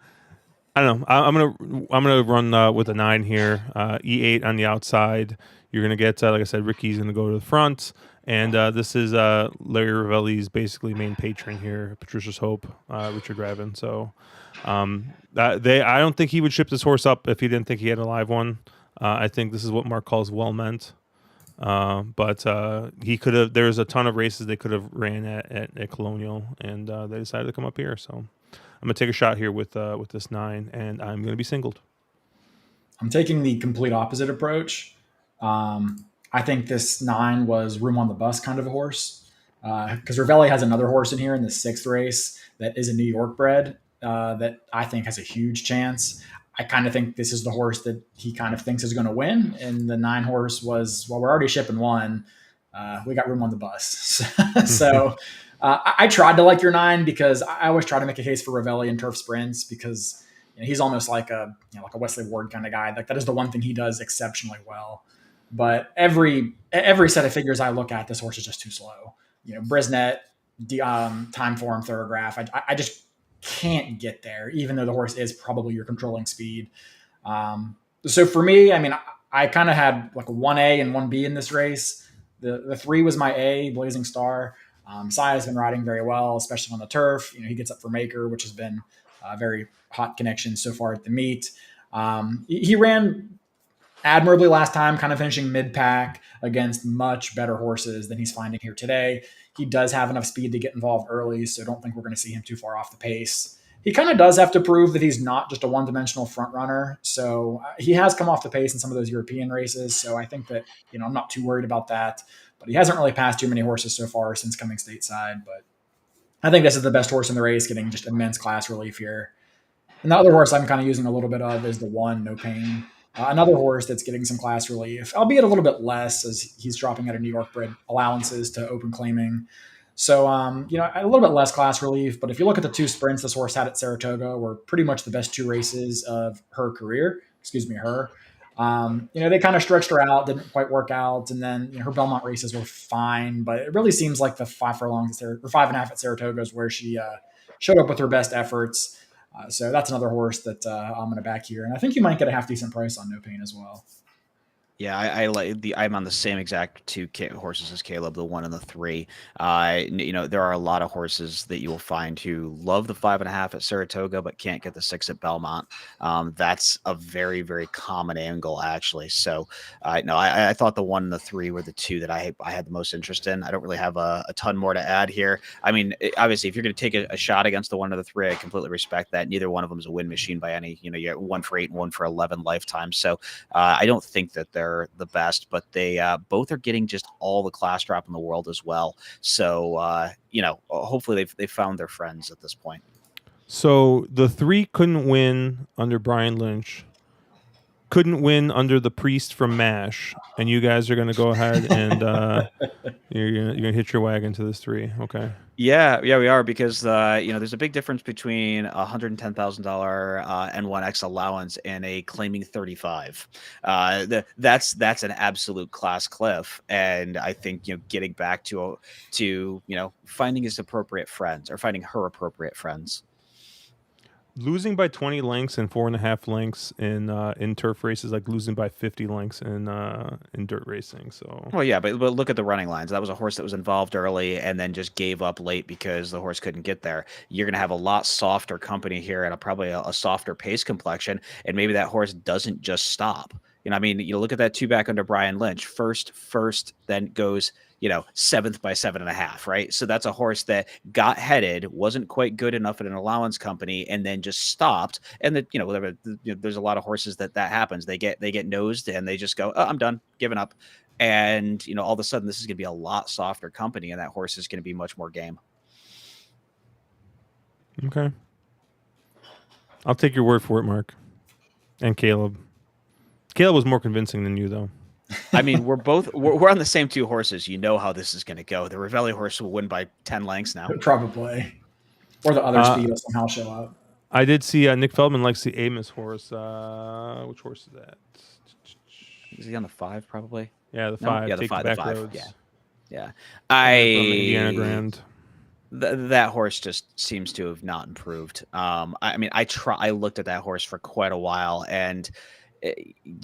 Speaker 1: I don't know. I'm gonna run with a 9 here. E8 on the outside. You're gonna get like I said, Ricky's gonna go to the front, and this is Larry Ravelli's basically main patron here, Patricia's Hope, Richard Raven. So I don't think he would ship this horse up if he didn't think he had a live one. I think this is what Mark calls well meant. But he could have. There's a ton of races they could have ran at Colonial, and they decided to come up here. So I'm gonna take a shot here with this 9, and I'm gonna be singled.
Speaker 3: I'm taking the complete opposite approach. I think this 9 was room on the bus kind of a horse, because Ravelli has another horse in here in the 6th race that is a New York bred that I think has a huge chance. I kind of think this is the horse that he kind of thinks is going to win. And the 9 horse was, well, we're already shipping 1. We got room on the bus. So I tried to like your 9 because I always try to make a case for Ravelli in turf sprints because he's almost like a Wesley Ward kind of guy. Like that is the one thing he does exceptionally well. But every set of figures I look at, this horse is just too slow. Brisnet, time form, Thorograph. I just can't get there, even though the horse is probably your controlling speed. So for me, I mean, I kind of had like a 1A and 1B in this race. The 3 was my A, Blazing Star. Sai has been riding very well, especially on the turf. He gets up for Maker, which has been a very hot connection so far at the meet. He ran admirably last time, kind of finishing mid-pack against much better horses than he's finding here today. He does have enough speed to get involved early, so don't think we're going to see him too far off the pace. He kind of does have to prove that he's not just a one-dimensional front runner. So he has come off the pace in some of those European races. So I think that, I'm not too worried about that. But he hasn't really passed too many horses so far since coming stateside. But I think this is the best horse in the race, getting just immense class relief here. And the other horse I'm kind of using a little bit of is the one, No Pain. Another horse that's getting some class relief, albeit a little bit less as he's dropping out of New York bred allowances to open claiming. So, a little bit less class relief. But if you look at the 2 sprints this horse had at Saratoga, were pretty much the best 2 races of her career. Her. They kind of stretched her out, didn't quite work out. And then her Belmont races were fine. But it really seems like the 5 furlongs or 5.5 at Saratoga is where she showed up with her best efforts. So that's another horse that I'm going to back here. And I think you might get a half decent price on No Pain as well.
Speaker 2: Yeah, I'm on the same exact 2 horses as Caleb, the 1 and the 3. There are a lot of horses that you will find who love the 5.5 at Saratoga, but can't get the 6 at Belmont. That's a very, very common angle, actually. So, I thought the 1 and the 3 were the 2 that I had the most interest in. I don't really have a ton more to add here. I mean, obviously, if you're going to take a shot against the 1 or the 3, I completely respect that. Neither one of them is a win machine by any. You get 1 for 8 and 1 for 11 lifetime. So, I don't think that they're the best, but they both are getting just all the class drop in the world as well. So hopefully they've found their friends at this point.
Speaker 1: So the 3 couldn't win under Brian Lynch, couldn't win under the priest from MASH, and you guys are going to go ahead and you're gonna hit your wagon to this 3. Okay.
Speaker 2: Yeah, we are, because there's a big difference between $110,000 N1X allowance and a claiming 35. That's an absolute class cliff, and I think getting back to finding his appropriate friends, or finding her appropriate friends.
Speaker 1: Losing by 20 lengths and 4.5 lengths in turf races, like losing by 50 lengths in dirt racing. So,
Speaker 2: well, yeah, but look at the running lines. That was a horse that was involved early and then just gave up late because the horse couldn't get there. You're going to have a lot softer company here and probably a softer pace complexion, and maybe that horse doesn't just stop. You look at that 2 back under Brian Lynch, first, then goes 7th by 7.5, right? So that's a horse that got headed, wasn't quite good enough at an allowance company, and then just stopped. And that, whatever, there's a lot of horses that happens. They get nosed and they just go, oh, I'm done, giving up. And, all of a sudden this is going to be a lot softer company, and that horse is going to be much more game.
Speaker 1: Okay. I'll take your word for it, Mark. And Caleb. Caleb was more convincing than you, though.
Speaker 2: I mean, we're on the same 2 horses. You know how this is going to go. The Ravelli horse will win by 10 lengths now.
Speaker 3: Probably. Or the other speed will somehow show up.
Speaker 1: I did see Nick Feldman likes the Amos horse. Which horse is that?
Speaker 2: Is he on the 5, probably?
Speaker 1: Yeah, the 5.
Speaker 2: Yeah, the 5. The 5.
Speaker 1: Roads.
Speaker 2: Yeah.
Speaker 1: Indiana Grand.
Speaker 2: That horse just seems to have not improved. I looked at that horse for quite a while, and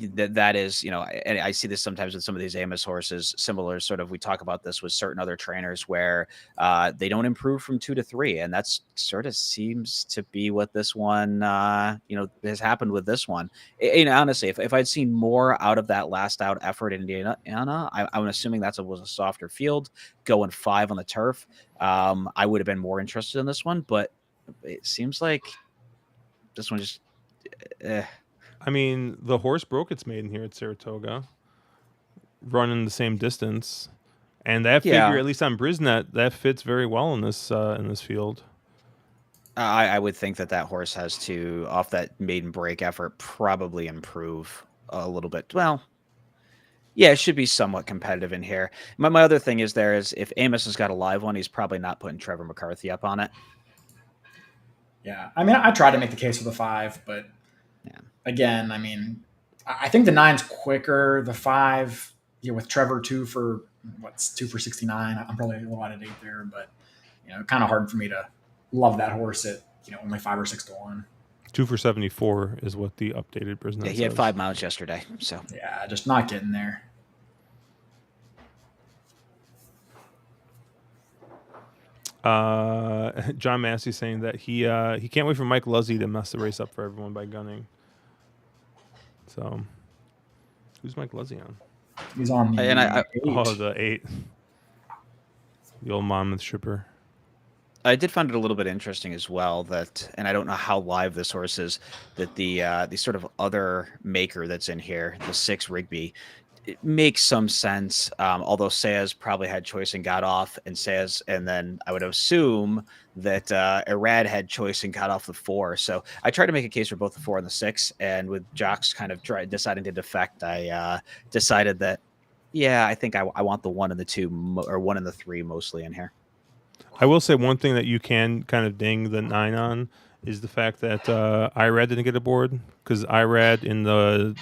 Speaker 2: that is, and I see this sometimes with some of these Amos horses, similar sort of, we talk about this with certain other trainers where they don't improve from 2 to 3. And that's sort of seems to be what this one, has happened with this one. Honestly, if I'd seen more out of that last out effort in Indiana, I'm assuming was a softer field, going 5 on the turf. I would have been more interested in this one, but it seems like this one just,
Speaker 1: I mean, the horse broke its maiden here at Saratoga, running the same distance, and that figure, at least on Brisnet, that fits very well in this field.
Speaker 2: I would think that horse has to, off that maiden break effort, probably improve a little bit. Well, yeah, it should be somewhat competitive in here. My other thing is if Amos has got a live one, he's probably not putting Trevor McCarthy up on it.
Speaker 3: Yeah, I mean, I tried to make the case for the 5, but again, I mean, I think the 9's quicker. The 5, with Trevor 2 for 69. I'm probably a little out of date there, but kind of hard for me to love that horse at only 5 or 6 to 1.
Speaker 1: 2 for 74 is what the updated Brisnet
Speaker 2: Yeah, he had 5 miles yesterday, so
Speaker 3: yeah, just not getting there.
Speaker 1: John Massey saying that he can't wait for Mike Luzzy to mess the race up for everyone by gunning. So, who's Mike Luzzy on?
Speaker 3: He's on the
Speaker 2: And
Speaker 3: 8.
Speaker 1: Oh, the 8. The old Monmouth shipper.
Speaker 2: I did find it a little bit interesting as well that, and I don't know how live this horse is, that the sort of other maker that's in here, the 6 Rigby, it makes some sense. Although Sayers probably had choice and got off, and Sayers, and then I would assume that Irad had choice and got off the 4. So I tried to make a case for both the 4 and the 6, and with Jocks kind of deciding to defect, I decided that, yeah, I think I want the 1 and the 2, or 1 and the 3 mostly in here.
Speaker 1: I will say one thing that you can kind of ding the 9 on is the fact that Irad didn't get aboard, because Irad in the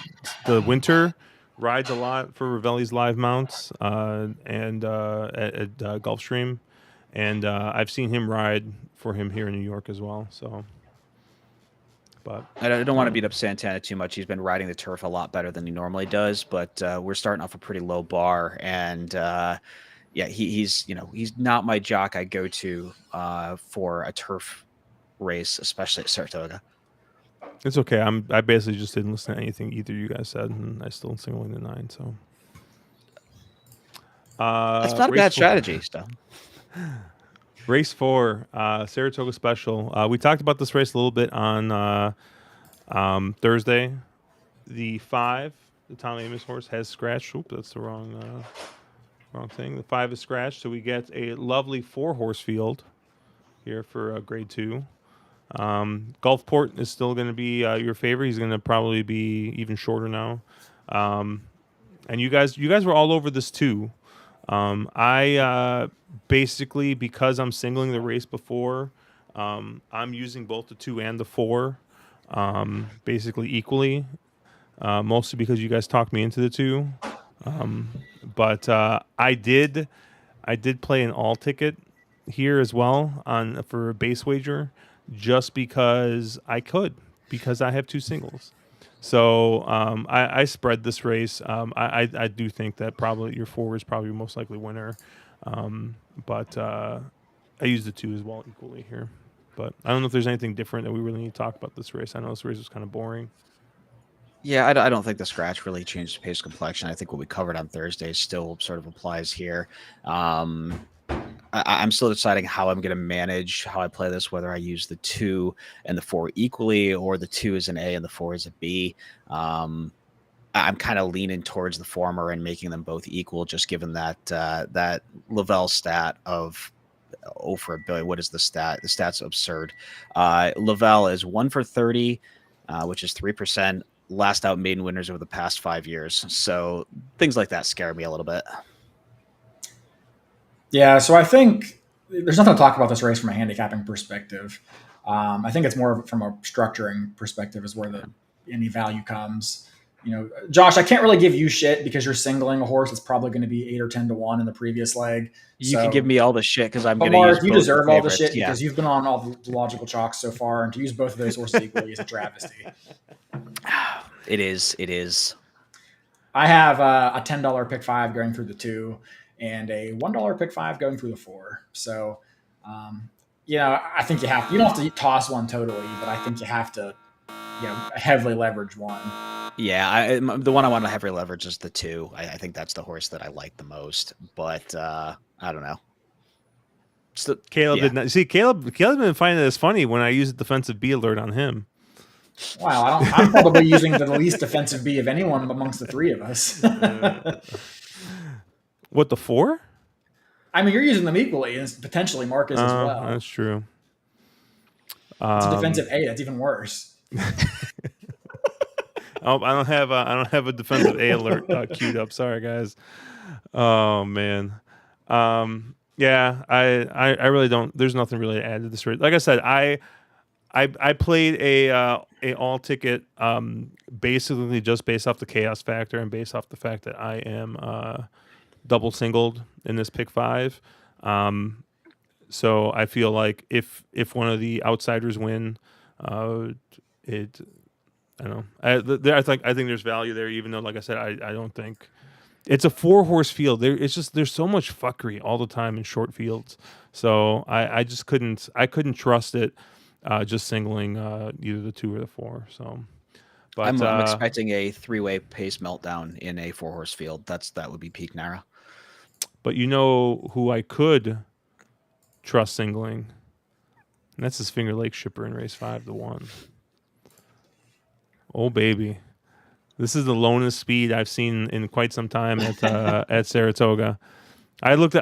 Speaker 1: winter rides a lot for Ravelli's live mounts and at Gulfstream, and I've seen him ride for him here in New York as well. So, but
Speaker 2: I don't want to beat up Santana too much. He's been riding the turf a lot better than he normally does, but we're starting off a pretty low bar, and yeah, he's not my jock I go to for a turf race, especially at Saratoga.
Speaker 1: it's okay. I basically just didn't listen to anything either of you guys said, and I still singling the 9. So
Speaker 2: That's not a bad strategy, stuff.
Speaker 1: Race 4, Saratoga Special. We talked about this race a little bit on Thursday. The 5, the Tom Amos horse, has scratched. Oop, that's the wrong thing. The 5 is scratched, so we get a lovely 4-horse field here for Grade 2. Gulfport is still going to be your favorite. He's going to probably be even shorter now. And you guys were all over this too. I basically, because I'm singling the race before, I'm using both the 2 and the 4 basically equally, mostly because you guys talked me into the 2. But I did play an all ticket here as well for a base wager, just because I could, because I have 2 singles. So I spread this race. I do think that probably your 4 is probably your most likely winner, but I use the 2 as well equally here. But I don't know if there's anything different that we really need to talk about this race. I know this race was kind of boring.
Speaker 2: Yeah, I don't think the scratch really changed the pace complexion. I think what we covered on Thursday still sort of applies here. I'm still deciding how I'm going to manage how I play this, whether I use the 2 and the 4 equally, or the 2 is an A and the 4 is a B. I'm kind of leaning towards the former and making them both equal, just given that that Lavelle stat of 0 for a billion. What is the stat? The stat's absurd. Lavelle is 1 for 30, which is 3%. Last out maiden winners over the past 5 years. So things like that scare me a little bit.
Speaker 3: Yeah, so I think there's nothing to talk about this race from a handicapping perspective. I think it's more from a structuring perspective is where any value comes. Josh, I can't really give you shit because you're singling a horse that's probably going to be 8 or 10 to 1 in the previous leg.
Speaker 2: You can give me all the shit because I'm going
Speaker 3: to
Speaker 2: use.
Speaker 3: Mark, you deserve all the shit
Speaker 2: yeah.
Speaker 3: because you've been on all the logical chalks so far, and to use both of those horses equally is a travesty.
Speaker 2: It is.
Speaker 3: I have a $10 pick 5 going through the 2 and a $1 pick 5 going through the 4. So, I think you don't have to toss one totally, but I think you have to, heavily leverage one.
Speaker 2: Yeah, the one I want to heavily leverage is the 2. I think that's the horse that I like the most, but I don't know.
Speaker 1: Caleb did not see. Caleb's been finding this funny when I use a defensive B alert on him.
Speaker 3: Wow, I'm probably using the least defensive B of anyone amongst the 3 of us.
Speaker 1: What, the 4?
Speaker 3: I mean, you're using them equally, and potentially Marcus as well.
Speaker 1: That's true.
Speaker 3: It's a defensive A. That's even worse.
Speaker 1: Oh, I don't have a defensive A alert queued up. Sorry, guys. Oh man. Yeah, I really don't. There's nothing really to add to this race. Like I said, I played a all ticket basically just based off the chaos factor and based off the fact that I am double singled in this pick 5. So I feel like if one of the outsiders win, I don't know. I think there's value there, even though, like I said, I don't think it's a 4-horse field. There's so much fuckery all the time in short fields. So I just couldn't trust it just singling either the 2 or the 4. So But
Speaker 2: I'm expecting a 3-way pace meltdown in a 4-horse field. That would be peak Nara.
Speaker 1: but you know who I could trust singling, and that's his Finger Lake shipper in race 5, the 1. Oh baby, this is the lowest speed I've seen in quite some time at Saratoga. I looked.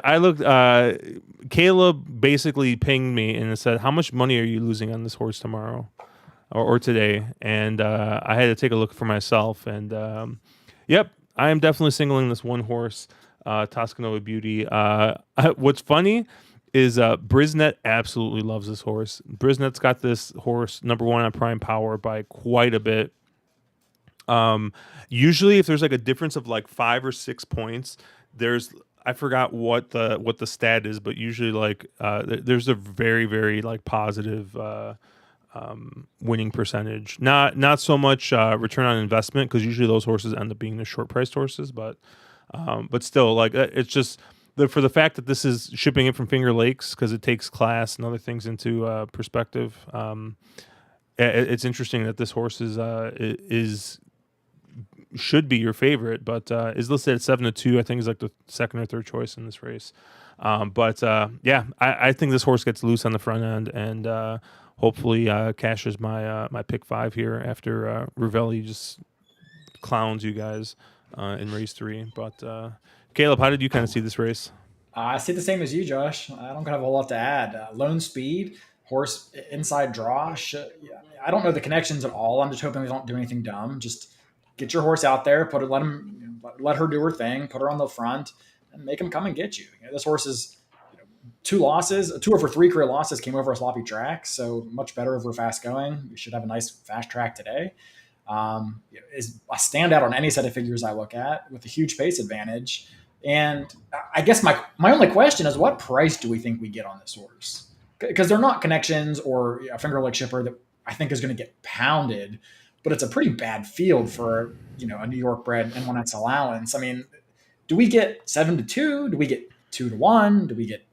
Speaker 1: Caleb basically pinged me and said, "How much money are you losing on this horse tomorrow, or today?" And I had to take a look for myself. And yep, I am definitely singling this one horse, Toscanova Beauty. What's funny is Brisnet absolutely loves this horse. Brisnet's got this horse number 1 on Prime Power by quite a bit. Usually, if there's like a difference of like 5 or 6 points, I forgot what the stat is, but usually like there's a very, very like positive winning percentage. Not so much return on investment, because usually those horses end up being the short priced horses, but still, like it's just for the fact that this is shipping it from Finger Lakes, because it takes class and other things into perspective. It's interesting that this horse is should be your favorite, but is listed at 7-2. I think is like the second or third choice in this race. Yeah, I think this horse gets loose on the front end, and hopefully cashes my pick 5 here after Ravelli just clowns you guys in race 3. But Caleb, how did you kind of see this race?
Speaker 3: I see the same as you, Josh. I don't have a whole lot to add. Lone speed, horse inside draw. Yeah, I don't know the connections at all. I'm just hoping they don't do anything dumb. Just get your horse out there, let her do her thing, put her on the front, and make them come and get you. This horse is 2 losses, 2 of her 3 career losses came over a sloppy track, so much better over fast going. You should have a nice fast track today. Is a standout on any set of figures I look at, with a huge pace advantage. And I guess my only question is, what price do we think we get on this horse? Because they're not connections or a Finger Lake shipper that I think is going to get pounded, but it's a pretty bad field for a New York bred N1X allowance. I mean, do we get 7-2? Do we get 2-1? Do we get?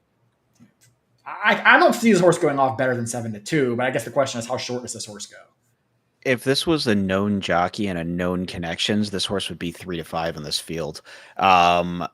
Speaker 3: I don't see this horse going off better than 7-2, but I guess the question is, how short does this horse go?
Speaker 2: If this was a known jockey and a known connections, this horse would be 3-5 in this field. I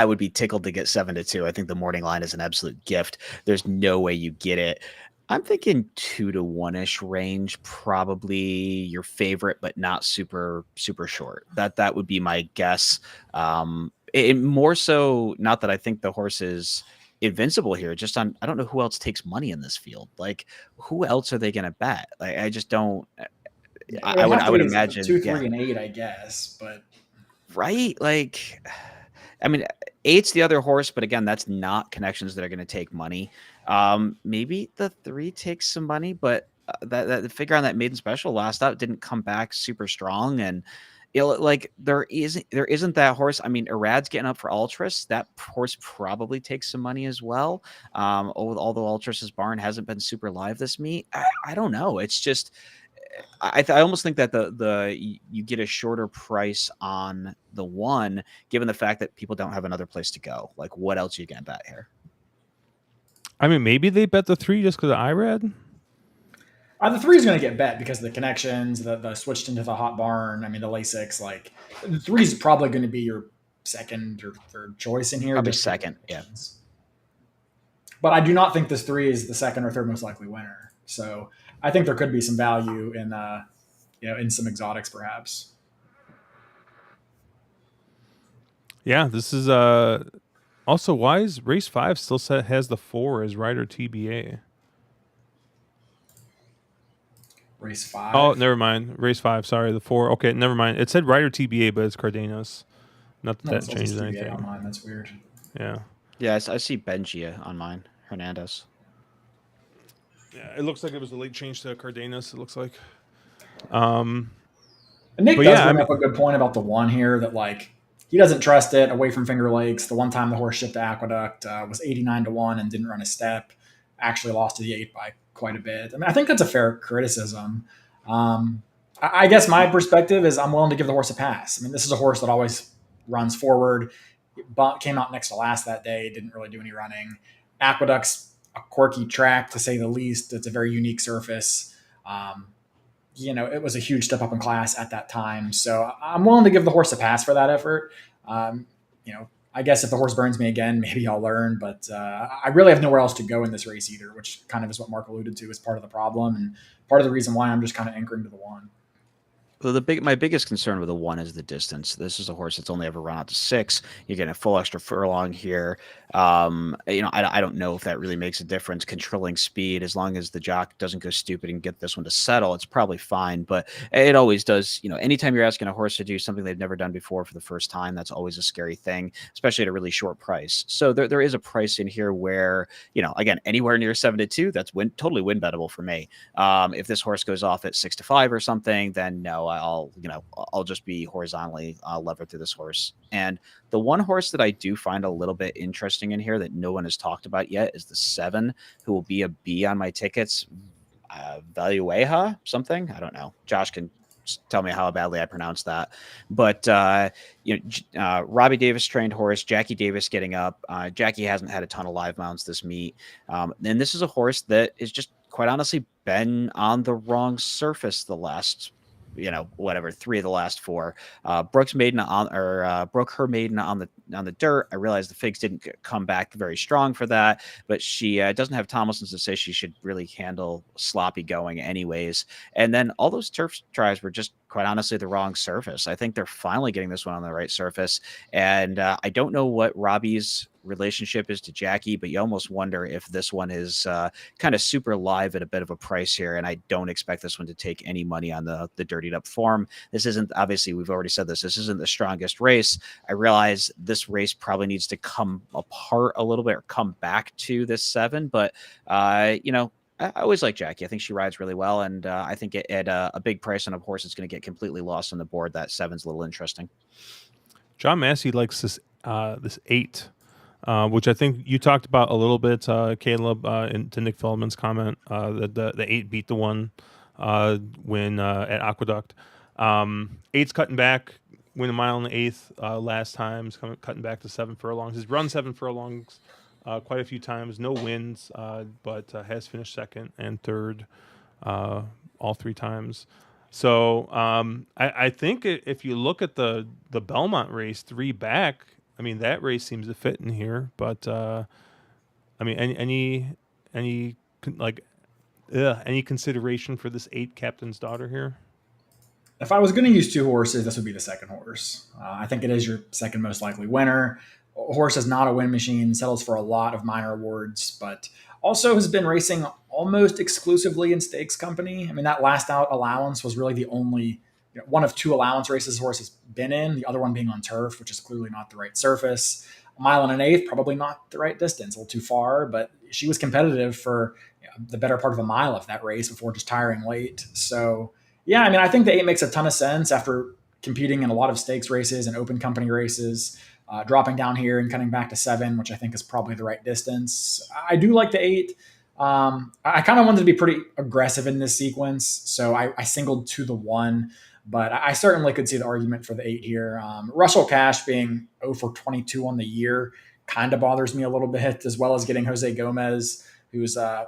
Speaker 2: would be tickled to get 7-2. I think the morning line is an absolute gift. There's no way you get it. I'm thinking 2-1-ish range, probably your favorite, but not super, super short. That would be my guess. More so, not that I think the horse is invincible here. Just I don't know who else takes money in this field. Like, who else are they going to bet? Like, I just don't. I would imagine
Speaker 3: 2, 3, and 8, I guess, but
Speaker 2: right. Like, I mean, 8's the other horse, but again, that's not connections that are going to take money. Maybe the 3 takes some money, but that the figure on that maiden special last out didn't come back super strong, and like there isn't that horse. I mean, Irad's getting up for Ultras. That horse probably takes some money as well. Although Ultras's barn hasn't been super live this meet, I don't know. It's just I almost think that you get a shorter price on the 1, given the fact that people don't have another place to go. Like, what else are you gonna bet here?
Speaker 1: I mean, maybe they bet the 3 just because of IRAD.
Speaker 3: The 3 is going to get bet because of the connections, the switched into the hot barn. I mean, the Lasix, like the 3 is probably going to be your second or third choice in here.
Speaker 2: Probably second, yeah.
Speaker 3: But I do not think this 3 is the second or third most likely winner. So I think there could be some value in, in some exotics, perhaps.
Speaker 1: Yeah, this is also, why is race 5 still has the 4 as rider TBA?
Speaker 3: Race 5.
Speaker 1: Oh, never mind. Race 5. Sorry, the 4. Okay, never mind. It said rider TBA, but it's Cardenas. Not that changes anything.
Speaker 3: On mine. That's weird.
Speaker 1: Yeah.
Speaker 2: Yeah, I see Benjia on mine. Hernandez.
Speaker 1: Yeah, it looks like it was a late change to Cardenas. It looks like.
Speaker 3: Nick does bring up a good point about the 1 here, that like he doesn't trust it away from Finger Lakes. The one time the horse shipped to Aqueduct was 89-1 and didn't run a step. Actually lost to the 8 by quite a bit. I mean, I think that's a fair criticism. I guess my perspective is I'm willing to give the horse a pass. I mean, this is a horse that always runs forward. Came out next to last that day, didn't really do any running. Aqueduct's a quirky track, to say the least. It's a very unique surface. it was a huge step up in class at that time. So I'm willing to give the horse a pass for that effort. Um, I guess if the horse burns me again, maybe I'll learn. But I really have nowhere else to go in this race either, which kind of is what Mark alluded to as part of the problem and part of the reason why I'm just kind of anchoring to the one.
Speaker 2: Well, my biggest concern with the one is the distance. This is a horse that's only ever run out to 6. You're getting a full extra furlong here. I don't know if that really makes a difference controlling speed. As long as the jock doesn't go stupid and get this one to settle, it's probably fine. But it always does. Anytime you're asking a horse to do something they've never done before for the first time, that's always a scary thing, especially at a really short price. So there is a price in here where, again, anywhere near 7-2, that's totally win bettable for me. If this horse goes off at 6-5 or something, then no, I'll just be horizontally levered through this horse. And the one horse that I do find a little bit interesting in here that no one has talked about yet is the 7, who will be a B on my tickets. Valueha something, I don't know. Josh can tell me how badly I pronounce that. But Robbie Davis trained horse, Jackie Davis getting up. Jackie hasn't had a ton of live mounts this meet, and this is a horse that is just quite honestly been on the wrong surface the last 3 of the last 4. Broke her maiden on the dirt. I realized the figs didn't come back very strong for that, but she doesn't have Tomlinson's to say she should really handle sloppy going anyways. And then all those turf tries were just quite honestly the wrong surface. I think they're finally getting this one on the right surface. And I don't know what Robbie's relationship is to Jackie, but you almost wonder if this one is kind of super live at a bit of a price here. And I don't expect this one to take any money on the dirtied up form. This isn't, obviously, we've already said this isn't the strongest race. I realize this race probably needs to come apart a little bit or come back to this 7, but I always like Jackie. I think she rides really well, and I think at a big price on a horse that's going to get completely lost on the board, that 7's a little interesting.
Speaker 1: John Massey likes this 8, which I think you talked about a little bit, Caleb, to Nick Feldman's comment that the 8 beat the 1 when at Aqueduct. 8's cutting back, win a mile in the 8th last time, cutting back to 7 furlongs. He's run 7 furlongs quite a few times, no wins, but has finished 2nd and 3rd all 3 times. So I think if you look at the Belmont race 3 back, I mean, that race seems to fit in here. But I mean, any consideration for this 8 Captain's Daughter here?
Speaker 3: If I was going to use 2 horses, this would be the 2nd horse. I think it is your 2nd most likely winner. A horse is not a win machine, settles for a lot of minor awards, but also has been racing almost exclusively in stakes company. I mean, that last out allowance was really the only one of 2 allowance races the horse has been in, the other one being on turf, which is clearly not the right surface. A mile and an 1/8, probably not the right distance, a little too far, but she was competitive for the better part of a mile of that race before just tiring late. So, yeah, I mean, I think the 8 makes a ton of sense after competing in a lot of stakes races and open company races, dropping down here and cutting back to 7, which I think is probably the right distance. I do like the 8. I kind of wanted to be pretty aggressive in this sequence, so I singled to the 1, but I certainly could see the argument for the 8 here. Russell Cash being 0 for 22 on the year kind of bothers me a little bit, as well as getting Jose Gomez, who's I'm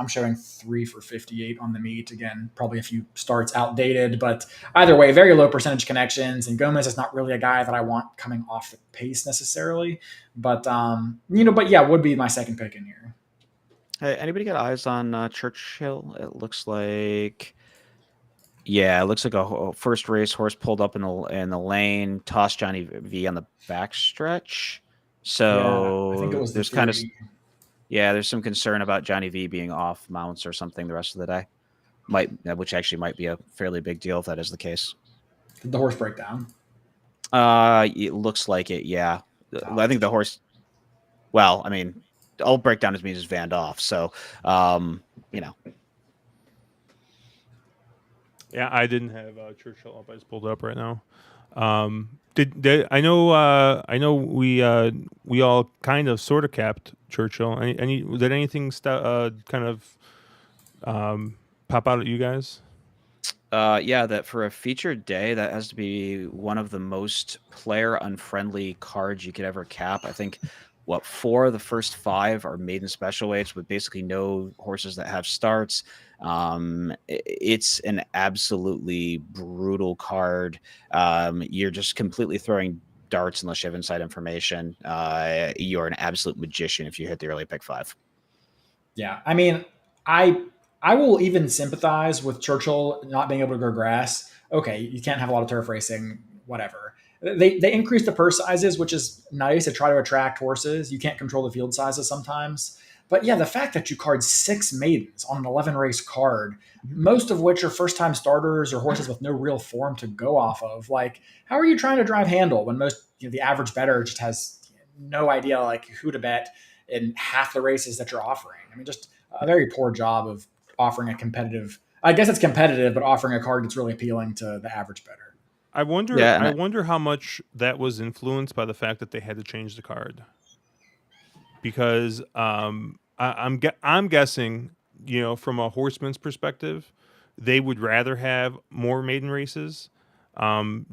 Speaker 3: showing 3 for 58 on the meet. Again, probably a few starts outdated, but either way, very low percentage connections. And Gomez is not really a guy that I want coming off the pace necessarily, but but yeah, would be my 2nd pick in here.
Speaker 2: Hey, anybody got eyes on Churchill? It looks like. Yeah, it looks like a first race horse pulled up in the lane, tossed Johnny V on the backstretch. So
Speaker 3: yeah, I think it was
Speaker 2: there's kind of there's some concern about Johnny V being off mounts or something the rest of the day. Which actually might be a fairly big deal if that is the case.
Speaker 3: Did the horse break down?
Speaker 2: It looks like it. Yeah, I think the horse. Well, I mean, all breakdown means is vanned off. So,
Speaker 1: Yeah, I didn't have Churchill up. I just pulled it up right now. Did I know we all kind of sort of capped Churchill. Did anything kind of pop out at you guys?
Speaker 2: Yeah, that for a featured day, that has to be one of the most player unfriendly cards you could ever cap. I think 4 of the first 5 are maiden special weights with basically no horses that have starts. It's an absolutely brutal card. You're just completely throwing darts unless you have inside information. You're an absolute magician if you hit the early pick 5.
Speaker 3: Yeah, I mean, I will even sympathize with Churchill not being able to grow grass. Okay, you can't have a lot of turf racing, whatever. They increase the purse sizes, which is nice to try to attract horses. You can't control the field sizes sometimes. But yeah, the fact that you card 6 maidens on an 11 race card, most of which are first time starters or horses with no real form to go off of, like, how are you trying to drive handle when most, the average bettor just has no idea like who to bet in half the races that you're offering? I mean, just a very poor job of offering a competitive. I guess it's competitive, but offering a card that's really appealing to the average bettor.
Speaker 1: I wonder.
Speaker 2: Yeah,
Speaker 1: I wonder how much that was influenced by the fact that they had to change the card, because I'm guessing, from a horseman's perspective, they would rather have more maiden races,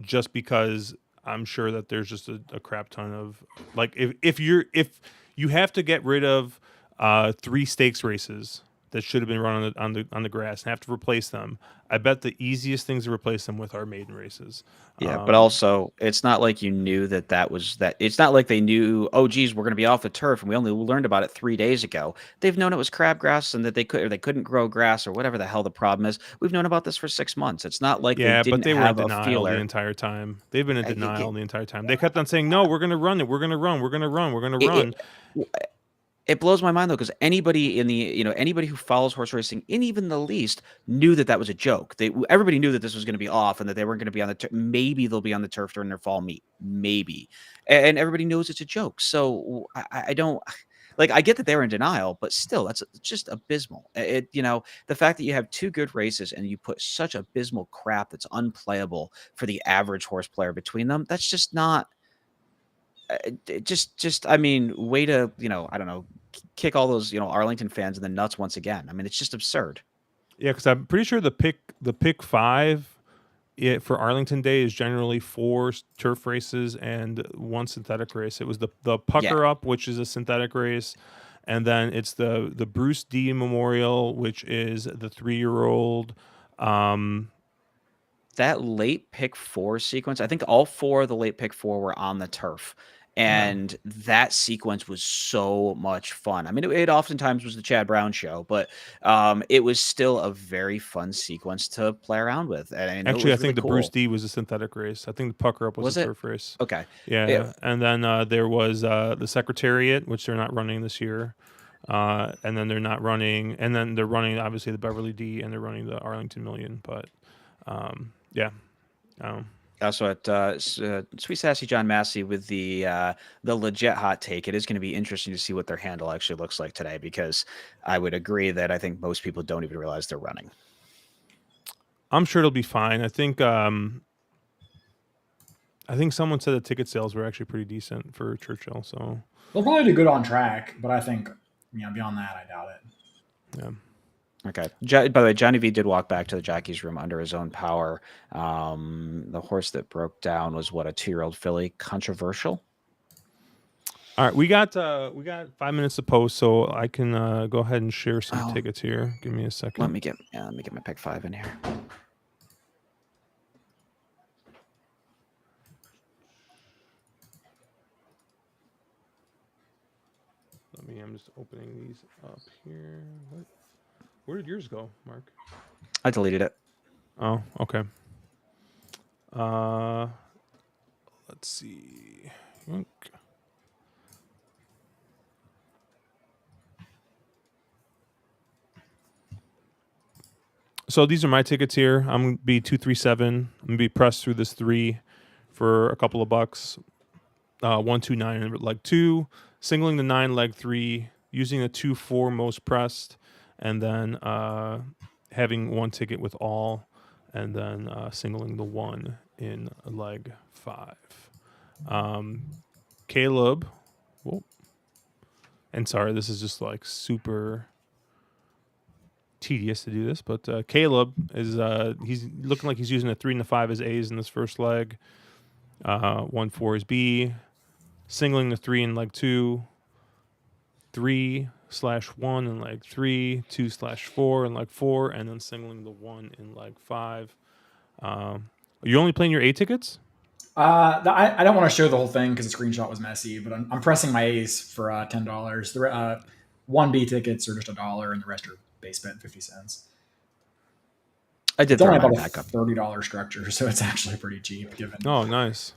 Speaker 1: just because I'm sure that there's just a crap ton of, like, if you have to get rid of 3 stakes races that should have been run on the grass and have to replace them. I bet the easiest things to replace them with are maiden races.
Speaker 2: Yeah, but also it's not like you knew that was that. It's not like they knew, oh geez, we're going to be off the turf, and we only learned about it 3 days ago. They've known it was crabgrass and that they couldn't grow grass or whatever the hell the problem is. We've known about this for 6 months. It's not like
Speaker 1: Yeah,
Speaker 2: they
Speaker 1: but
Speaker 2: didn't
Speaker 1: they were in
Speaker 2: have a
Speaker 1: denial
Speaker 2: feeler.
Speaker 1: the entire time. They've been in
Speaker 2: I-
Speaker 1: denial the entire time. They kept on saying, "No, we're going to run it. We're going to run. We're going to run. We're going to run."
Speaker 2: It blows my mind though, because anybody in the anybody who follows horse racing, in even the least, knew that was a joke. Everybody knew that this was going to be off and that they weren't going to be on the turf. Maybe they'll be on the turf during their fall meet, maybe, and everybody knows it's a joke. So I don't like. I get that they're in denial, but still, that's just abysmal. The fact that you have 2 good races and you put such abysmal crap that's unplayable for the average horse player between them, that's just not. I mean, way to, I don't know, kick all those, Arlington fans in the nuts once again. I mean, it's just absurd.
Speaker 1: Yeah, because I'm pretty sure the pick 5 for Arlington Day is generally 4 turf races and 1 synthetic race. It was the Pucker Up, which is a synthetic race, and then it's the Bruce D Memorial, which is the 3-year-old.
Speaker 2: That late pick 4 sequence, I think all 4 of the late pick 4 were on the turf. And that sequence was so much fun. I mean, it oftentimes was the Chad Brown show, but it was still a very fun sequence to play around with. And
Speaker 1: Actually, I think
Speaker 2: really
Speaker 1: the
Speaker 2: cool.
Speaker 1: Bruce D was a synthetic race. I think the Pucker Up was a turf race.
Speaker 2: Okay.
Speaker 1: Yeah. And then there was the Secretariat, which they're not running this year. And then they're not running. And then they're running, obviously, the Beverly D, and they're running the Arlington Million. But yeah.
Speaker 2: Also at Sweet Sassy John Massey with the legit hot take. It is going to be interesting to see what their handle actually looks like today, because I would agree that I think most people don't even realize they're running.
Speaker 1: I'm sure it'll be fine. I think someone said the ticket sales were actually pretty decent for Churchill, so
Speaker 3: they'll probably do good on track, but I think beyond that, I doubt it.
Speaker 1: Yeah.
Speaker 2: Okay. By the way, Johnny V did walk back to the jockey's room under his own power. The horse that broke down was a 2-year-old filly. Controversial.
Speaker 1: All right, we got 5 minutes to post, so I can go ahead and share some tickets here. Give me a second.
Speaker 2: Let me get my pick 5 in here.
Speaker 1: I'm just opening these up here. Where did yours go, Mark?
Speaker 2: I deleted it.
Speaker 1: Oh, okay. Let's see. So these are my tickets here. I'm going to be 237. I'm going to be pressed through this 3 for a couple of bucks. 1, 2, 9, and leg 2. Singling the 9, leg 3. Using the 2, 4 most pressed. And then having 1 ticket with all. And then singling the 1 in leg 5. Caleb. Whoa. And sorry, this is just like super tedious to do this, but Caleb is he's looking like he's using a 3 and a 5 as A's in this first leg. 1, 4 is B. Singling the 3 in leg 2. 3/1 in leg 3, 2/4 in leg 4, and then singling the 1 in leg 5. Are you only playing your A tickets?
Speaker 3: I don't want to show the whole thing because the screenshot was messy, but I'm pressing my A's for $10. The 1B tickets are just $1, and the rest are base bet 50 cents.
Speaker 2: I did
Speaker 3: It's only
Speaker 2: throw
Speaker 3: about
Speaker 2: mine
Speaker 3: a
Speaker 2: back up.
Speaker 3: $30 structure, so it's actually pretty cheap. Given
Speaker 1: Oh, nice.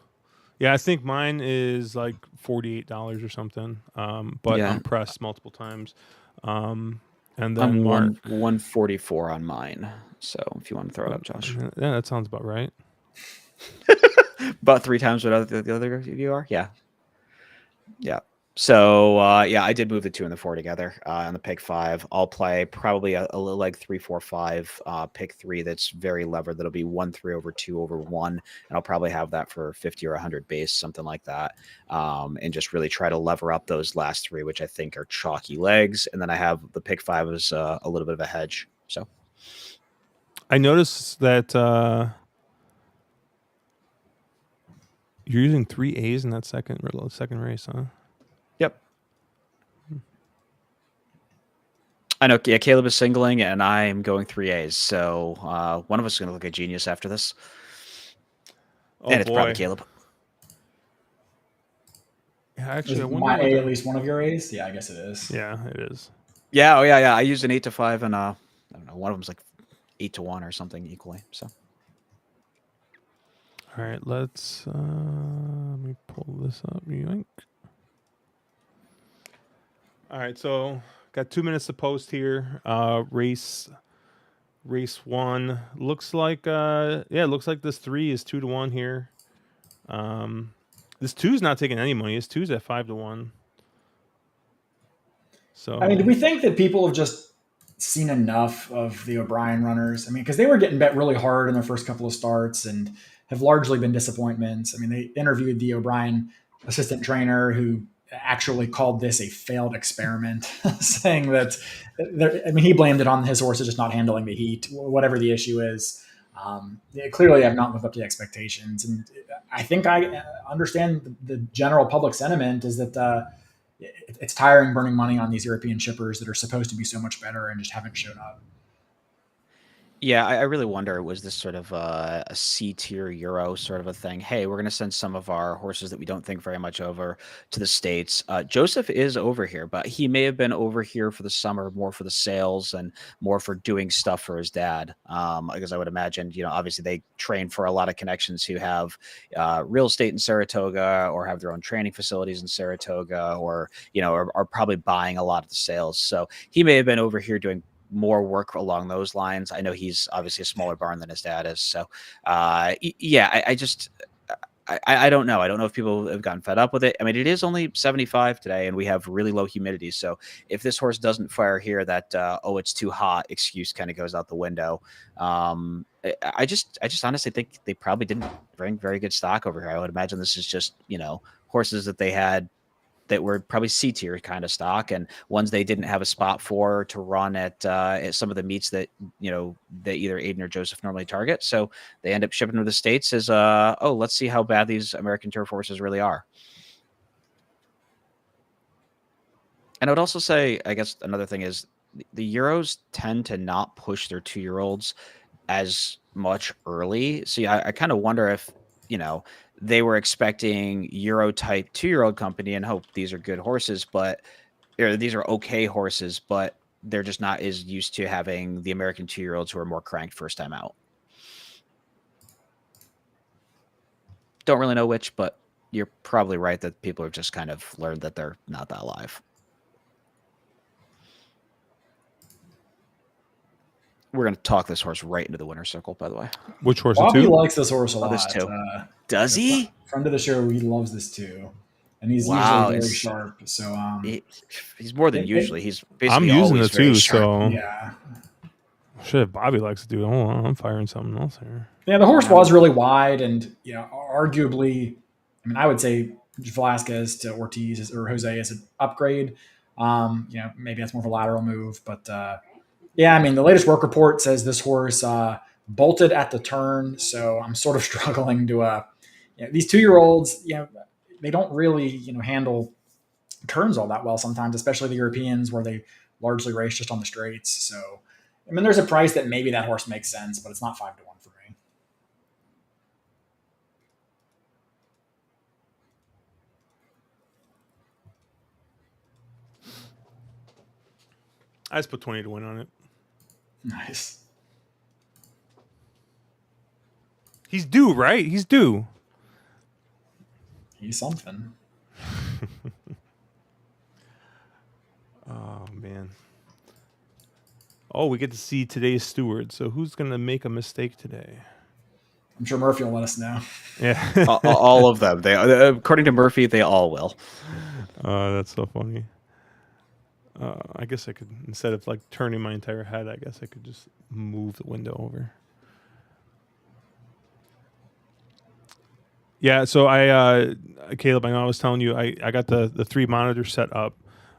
Speaker 1: Yeah, I think mine is like $48 or something. But
Speaker 2: Yeah.
Speaker 1: I'm pressed multiple times. And then
Speaker 2: I'm
Speaker 1: Mark,
Speaker 2: 144 on mine. So if you want to throw it up, Josh.
Speaker 1: Yeah, that sounds about right.
Speaker 2: About 3 times what the other of you are. Yeah. Yeah. So I did move the 2 and the 4 together on the pick 5. I'll play probably a little like 3, 4, 5 pick 3 that's very levered. That'll be 1-3 over 2 over 1, and I'll probably have that for 50 or 100 base, something like that, and just really try to lever up those last 3, which I think are chalky legs. And then I have the pick 5 as a little bit of a hedge. So
Speaker 1: I noticed that you're using 3 A's in that second race, huh?
Speaker 2: yep. I know. Yeah, Caleb is singling, and I am going 3 A's. So one of us is going to look a genius after this.
Speaker 1: Oh,
Speaker 2: and it's
Speaker 1: boy.
Speaker 2: probably Caleb.
Speaker 1: Yeah, actually, I
Speaker 3: is
Speaker 1: wonder
Speaker 3: my
Speaker 1: what
Speaker 3: A
Speaker 1: the-
Speaker 3: at least one of your A's? Yeah, I guess it is.
Speaker 1: Yeah, it is.
Speaker 2: Yeah. Oh, yeah. I used an 8 to 5, and I don't know. One of them's like 8 to 1 or something equally. So
Speaker 1: All right, let's let me pull this up. Yoink. All right, so got 2 minutes to post here. Race 1 looks like it looks like this 3 is 2 to 1 here. This 2's not taking any money. This 2's at 5 to 1. So
Speaker 3: I mean, do we think that people have just seen enough of the O'Brien runners? I mean, because they were getting bet really hard in their first couple of starts and have largely been disappointments. I mean, they interviewed the O'Brien assistant trainer who actually called this a failed experiment, saying that, I mean, he blamed it on his horses just not handling the heat, whatever the issue is. They clearly have not lived up to expectations. And I think I understand the general public sentiment is that it's tiring burning money on these European shippers that are supposed to be so much better and just haven't shown up.
Speaker 2: yeah, I really wonder, was this sort of a C tier Euro sort of a thing? Hey, we're going to send some of our horses that we don't think very much over to the States. Joseph is over here, but he may have been over here for the summer, more for the sales and more for doing stuff for his dad. Because I would imagine, obviously they train for a lot of connections who have real estate in Saratoga or have their own training facilities in Saratoga or, are probably buying a lot of the sales. So he may have been over here doing more work along those lines. I know he's obviously a smaller barn than his dad is. So, yeah, I don't know. I don't know if people have gotten fed up with it. I mean, it is only 75 today, and we have really low humidity. So if this horse doesn't fire here, that it's too hot excuse kind of goes out the window. I just honestly think they probably didn't bring very good stock over here. I would imagine this is just horses that they had that were probably C tier kind of stock and ones they didn't have a spot for to run at some of the meets that, that either Aiden or Joseph normally target. So they end up shipping to the States as, let's see how bad these American turf horses really are. And I would also say, I guess another thing is the Euros tend to not push their 2-year-olds as much early. So yeah, I kind of wonder if, they were expecting Euro type 2-year-old company and hope these are good horses, or these are okay horses, but they're just not as used to having the American 2-year-olds who are more cranked first time out. Don't really know which, but you're probably right that people have just kind of learned that they're not that live. We're going to talk this horse right into the winner's circle, by the way.
Speaker 1: Which horse?
Speaker 3: Bobby
Speaker 1: the 2?
Speaker 3: likes this horse a lot.
Speaker 2: This too. Does he?
Speaker 3: Friend of the show, he loves this too. And he's usually very sharp. So
Speaker 2: he's more than usually. He's basically
Speaker 1: I'm using
Speaker 2: always
Speaker 1: the 2,
Speaker 2: very sharp.
Speaker 1: so
Speaker 3: yeah.
Speaker 1: Shit, if Bobby likes to do it. Hold on, I'm firing something else here.
Speaker 3: Yeah, the horse was really wide and, arguably, I mean, I would say Velasquez to Ortiz or Jose is an upgrade. Maybe that's more of a lateral move, but yeah, I mean, the latest work report says this horse bolted at the turn, so I'm sort of struggling to these 2-year-olds, they don't really, handle turns all that well sometimes, especially the Europeans where they largely race just on the straights. So, I mean, there's a price that maybe that horse makes sense, but it's not 5-1 for me.
Speaker 1: I just put 20 to win on it.
Speaker 3: Nice.
Speaker 1: He's due, right? He's due.
Speaker 3: He's something.
Speaker 1: Oh, man. Oh, we get to see today's steward. So who's going to make a mistake today?
Speaker 3: I'm sure Murphy will let us know.
Speaker 1: Yeah.
Speaker 2: All of them. They, according to Murphy, they all will.
Speaker 1: That's so funny. I guess I could, instead of like turning my entire head, I guess I could just move the window over. Yeah, so Caleb, I know I was telling you, I got the 3 monitors set up,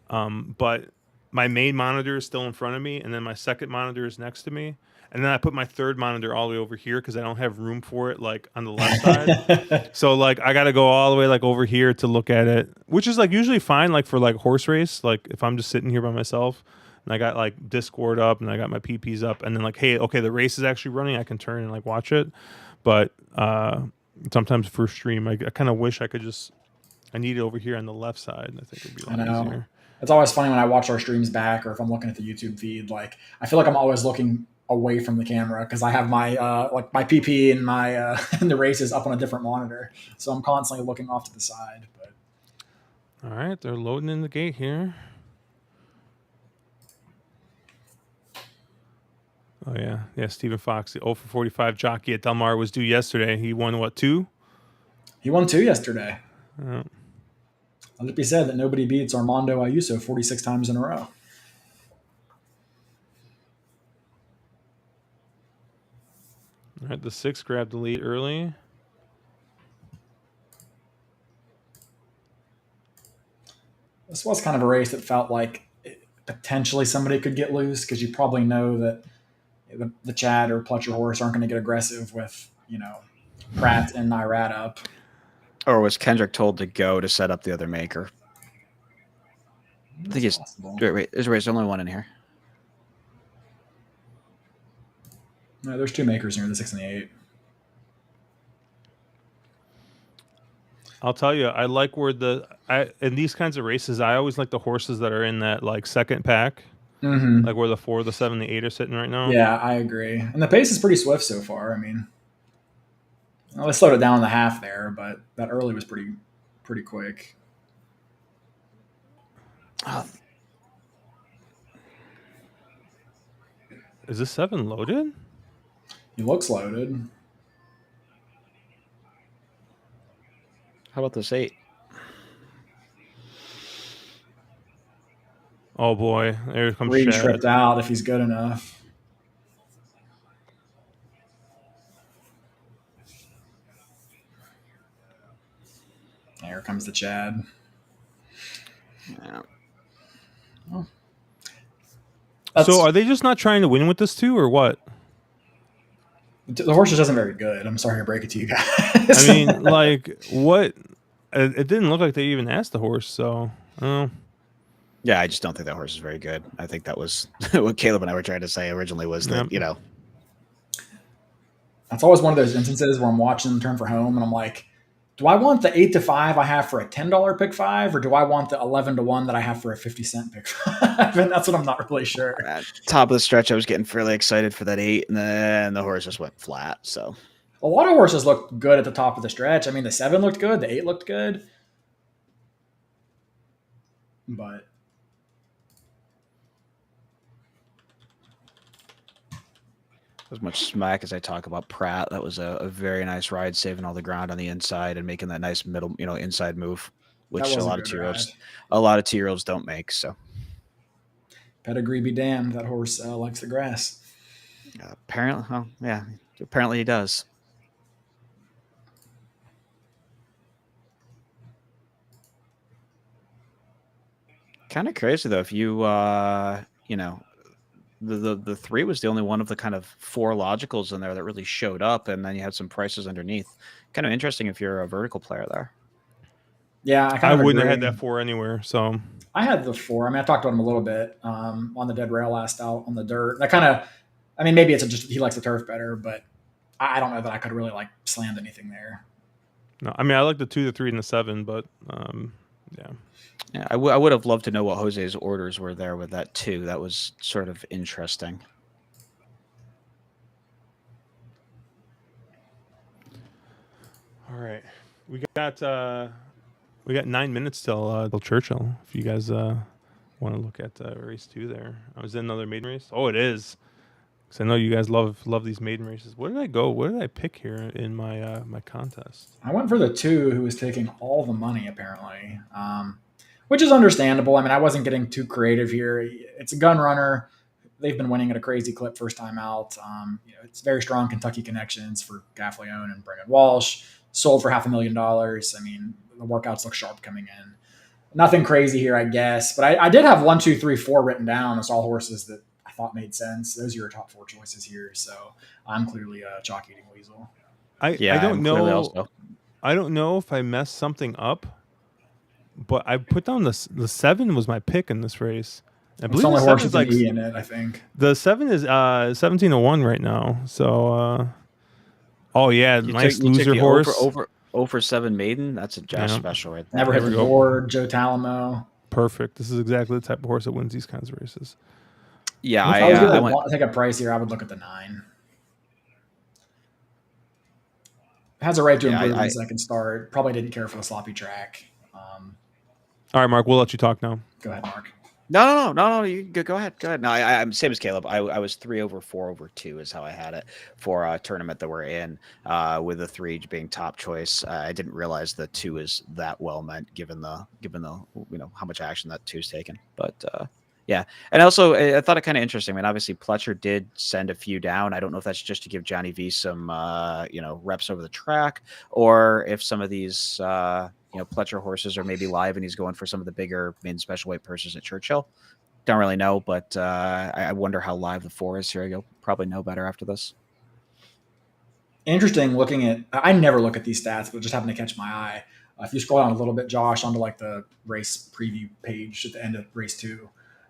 Speaker 1: but my main monitor is still in front of me, and then my second monitor is next to me, and then I put my third monitor all the way over here because I don't have room for it like on the left side. So like I got to go all the way like over here to look at it, which is like usually fine like for like horse race, like if I'm just sitting here by myself and I got like Discord up and I got my PPs up, and then like, hey, okay, the race is actually running, I can turn and like watch it, but sometimes for stream, I kind of wish I could just. I need it over here on the left side. I think it'd be a lot easier.
Speaker 3: It's always funny when I watch our streams back, or if I'm looking at the YouTube feed. Like I feel like I'm always looking away from the camera because I have my like my PP and my and the races up on a different monitor, so I'm constantly looking off to the side. But
Speaker 1: all right, they're loading in the gate here. Oh, yeah. Stephen Fox, the 0 for 45 jockey at Del Mar, was due yesterday. He won, what, 2?
Speaker 3: He won 2 yesterday. Let it be said that nobody beats Armando Ayuso 46 times in a row.
Speaker 1: All right, the 6 grabbed the lead early.
Speaker 3: This was kind of a race that felt like potentially somebody could get loose because you probably know that the Chad or Pletcher horse aren't going to get aggressive with, Pratt and Nyrat up.
Speaker 2: Or was Kendrick told to go to set up the other maker? I think it's
Speaker 3: possible.
Speaker 2: Wait, there's only one in here.
Speaker 3: No, there's 2 makers here, the 6 and the 8.
Speaker 1: I'll tell you, I like where in these kinds of races, I always like the horses that are in that like second pack, like where the 4, the 7, the 8 are sitting right now.
Speaker 3: Yeah, I agree. And the pace is pretty swift so far. I mean, they slowed it down in the half there, but that early was pretty quick.
Speaker 1: Is this 7 loaded?
Speaker 3: He looks loaded.
Speaker 2: How about this 8?
Speaker 1: Oh boy, there comes
Speaker 3: Reed
Speaker 1: Shad.
Speaker 3: tripped out if he's good enough. Here comes the Chad.
Speaker 2: Yeah.
Speaker 1: So are they just not trying to win with this too, or what?
Speaker 3: The horse just isn't very good. I'm sorry to break it to you guys.
Speaker 1: I mean, like, what? It didn't look like they even asked the horse, so.
Speaker 2: Yeah, I just don't think that horse is very good. I think that was what Caleb and I were trying to say originally was that,
Speaker 3: That's always one of those instances where I'm watching them turn for home and I'm like, do I want the 8 to 5 I have for a $10 pick 5, or do I want the 11 to 1 that I have for a 50-cent pick 5? And that's what I'm not really sure.
Speaker 2: At top of the stretch, I was getting fairly excited for that 8, and then the horse just went flat. So
Speaker 3: a lot of horses looked good at the top of the stretch. I mean, the 7 looked good, the 8 looked good, but
Speaker 2: as much smack as I talk about Pratt, that was a very nice ride, saving all the ground on the inside and making that nice middle, inside move, which a lot of 2-year-olds don't make. So
Speaker 3: pedigree be damned, that horse likes the grass.
Speaker 2: Apparently he does. Kind of crazy though, if you the 3 was the only one of the kind of 4 logicals in there that really showed up, and then you had some prices underneath. Kind of interesting if you're a vertical player there.
Speaker 3: Yeah, I kind
Speaker 1: I
Speaker 3: of
Speaker 1: wouldn't
Speaker 3: agree.
Speaker 1: have had that 4 anywhere. So
Speaker 3: I had the 4. I mean, I talked about him a little bit on the dead rail last out on the dirt. That kind of, I mean, maybe it's just he likes the turf better, but I don't know that I could really like slammed anything there.
Speaker 1: no, I mean I like the 2, the 3, and the 7, but yeah.
Speaker 2: Yeah, I would have loved to know what Jose's orders were there with that too. That was sort of interesting.
Speaker 1: All right, we got 9 minutes till Churchill. If you guys want to look at race 2 there, is it another maiden race? Oh, it is. Because I know you guys love these maiden races. Where did I go? Where did I pick here in my my contest?
Speaker 3: I went for the 2 who was taking all the money apparently, which is understandable. I mean, I wasn't getting too creative here. It's a gun runner. They've been winning at a crazy clip first time out. It's very strong Kentucky connections for Gaffleone and Brendan Walsh. Sold for $500,000. I mean, the workouts look sharp coming in. Nothing crazy here, I guess. But I did have 1, 2, 3, 4 written down as all horses that I thought made sense. Those are your top 4 choices here. So I'm clearly a chalk eating weasel.
Speaker 1: I don't
Speaker 2: I'm
Speaker 1: know.
Speaker 2: also.
Speaker 1: I don't know if I messed something up, but I put down the 7 was my pick in this race. I
Speaker 3: It's
Speaker 1: believe
Speaker 3: the only
Speaker 1: the
Speaker 3: horse
Speaker 1: 7 is
Speaker 3: with
Speaker 1: like
Speaker 3: an E in it, I think.
Speaker 1: the 7 is 1701 right now. So oh yeah, nice loser
Speaker 2: the
Speaker 1: horse.
Speaker 2: over 7 maiden. That's a Josh
Speaker 1: Yeah.
Speaker 2: special right there.
Speaker 3: Never hit
Speaker 1: There
Speaker 3: the
Speaker 1: we go.
Speaker 3: board. Joe Talamo.
Speaker 1: Perfect. This is exactly the type of horse that wins these kinds of races.
Speaker 2: Yeah,
Speaker 3: If I was
Speaker 2: I
Speaker 3: going
Speaker 2: went.
Speaker 3: to take a price here, I would look at the 9. Has a right to improve in the second start. Probably didn't care for the sloppy track.
Speaker 1: All right, Mark, we'll let you talk now.
Speaker 3: Go ahead, Mark.
Speaker 2: No. You go ahead. No, I'm same as Caleb. I was 3 over 4 over 2 is how I had it for a tournament that we're in. With the 3 being top choice, I didn't realize the 2 is that well meant given the how much action that 2's taken. But yeah, and also I thought it kind of interesting. I mean, obviously Pletcher did send a few down. I don't know if that's just to give Johnny V some reps over the track, or if some of these Pletcher horses are maybe live and he's going for some of the bigger main special weight purses at Churchill. Don't really know, but I wonder how live the 4 is here. You'll probably know better after this.
Speaker 3: Interesting looking at, I never look at these stats, but it just happened to catch my eye. If you scroll down a little bit, Josh, onto like the race preview page at the end of race 2,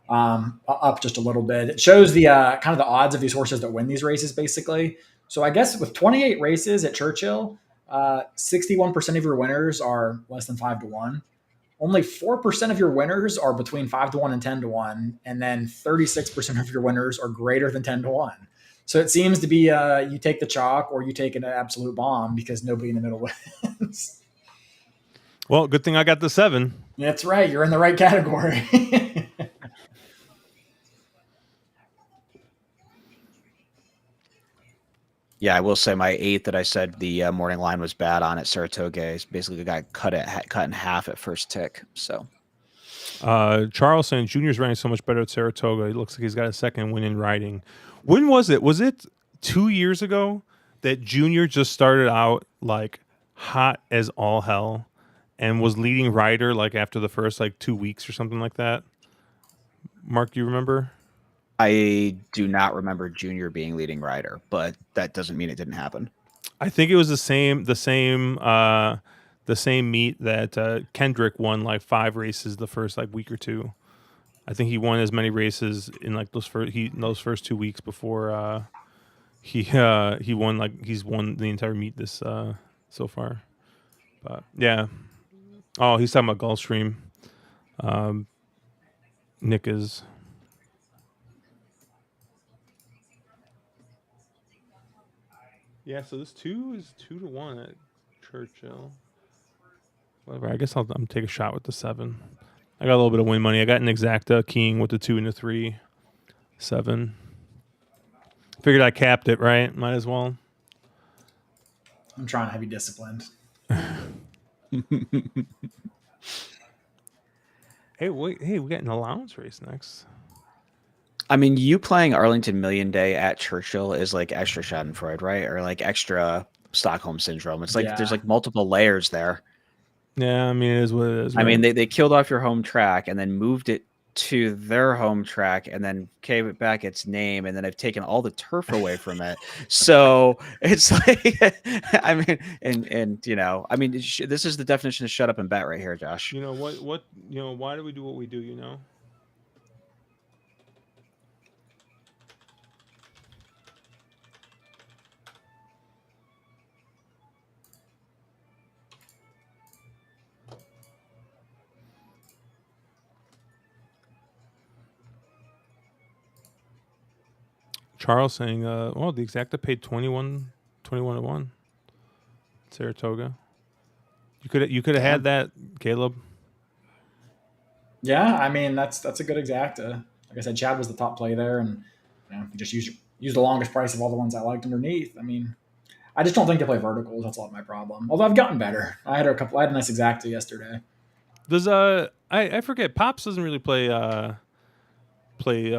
Speaker 3: up just a little bit, it shows the kind of the odds of these horses that win these races basically. So I guess with 28 races at Churchill, 61% of your winners are less than 5 to 1. Only 4% of your winners are between 5 to 1 and 10 to 1. And then 36% of your winners are greater than 10 to 1. So it seems to be you take the chalk or you take an absolute bomb because nobody in the middle wins.
Speaker 1: Well, good thing I got the 7.
Speaker 3: That's right. You're in the right category.
Speaker 2: Yeah, I will say my 8 that I said the morning line was bad on at Saratoga is basically got cut in half at first tick. So
Speaker 1: Charles saying Junior's riding so much better at Saratoga. It looks like he's got a second win in riding. When was it? Was it 2 years ago that Junior just started out like hot as all hell and was leading rider like after the first like 2 weeks or something like that? Mark, do you remember?
Speaker 2: I do not remember Junior being leading rider, but that doesn't mean it didn't happen.
Speaker 1: I think it was the same meet that Kendrick won like 5 races the first like week or 2. I think he won as many races in like those first 2 weeks before he won, like he's won the entire meet this so far. But yeah. Oh, he's talking about Gulfstream. Nick is. Yeah, so this 2 is 2 to 1 at Churchill. Whatever. I guess I'm take a shot with the 7. I got a little bit of win money. I got an exacta keying with the 2 and the 3, 7. Figured I capped it, right? Might as well.
Speaker 3: I'm trying to be disciplined.
Speaker 1: Hey, wait! Hey, we got an allowance race next.
Speaker 2: I mean, you playing Arlington Million Day at Churchill is like extra Schadenfreude, right? Or like extra Stockholm Syndrome. It's like there's like multiple layers there.
Speaker 1: Yeah, I mean, it is what it is.
Speaker 2: I
Speaker 1: right?
Speaker 2: mean, they killed off your home track and then moved it to their home track and then gave it back its name, and then I've taken all the turf away from it. So it's like, I mean, and I mean, this is the definition of shut up and bet right here, Josh.
Speaker 1: You know what why do we do what we do? Charles saying, the Exacta paid 21 to 1. Saratoga. You could have had that, Caleb.
Speaker 3: Yeah, I mean that's a good exacta. Like I said, Chad was the top play there, and he just used the longest price of all the ones I liked underneath. I mean, I just don't think they play verticals. That's all my problem. Although I've gotten better. I had a nice exacta yesterday.
Speaker 1: Does I forget, Pops doesn't really play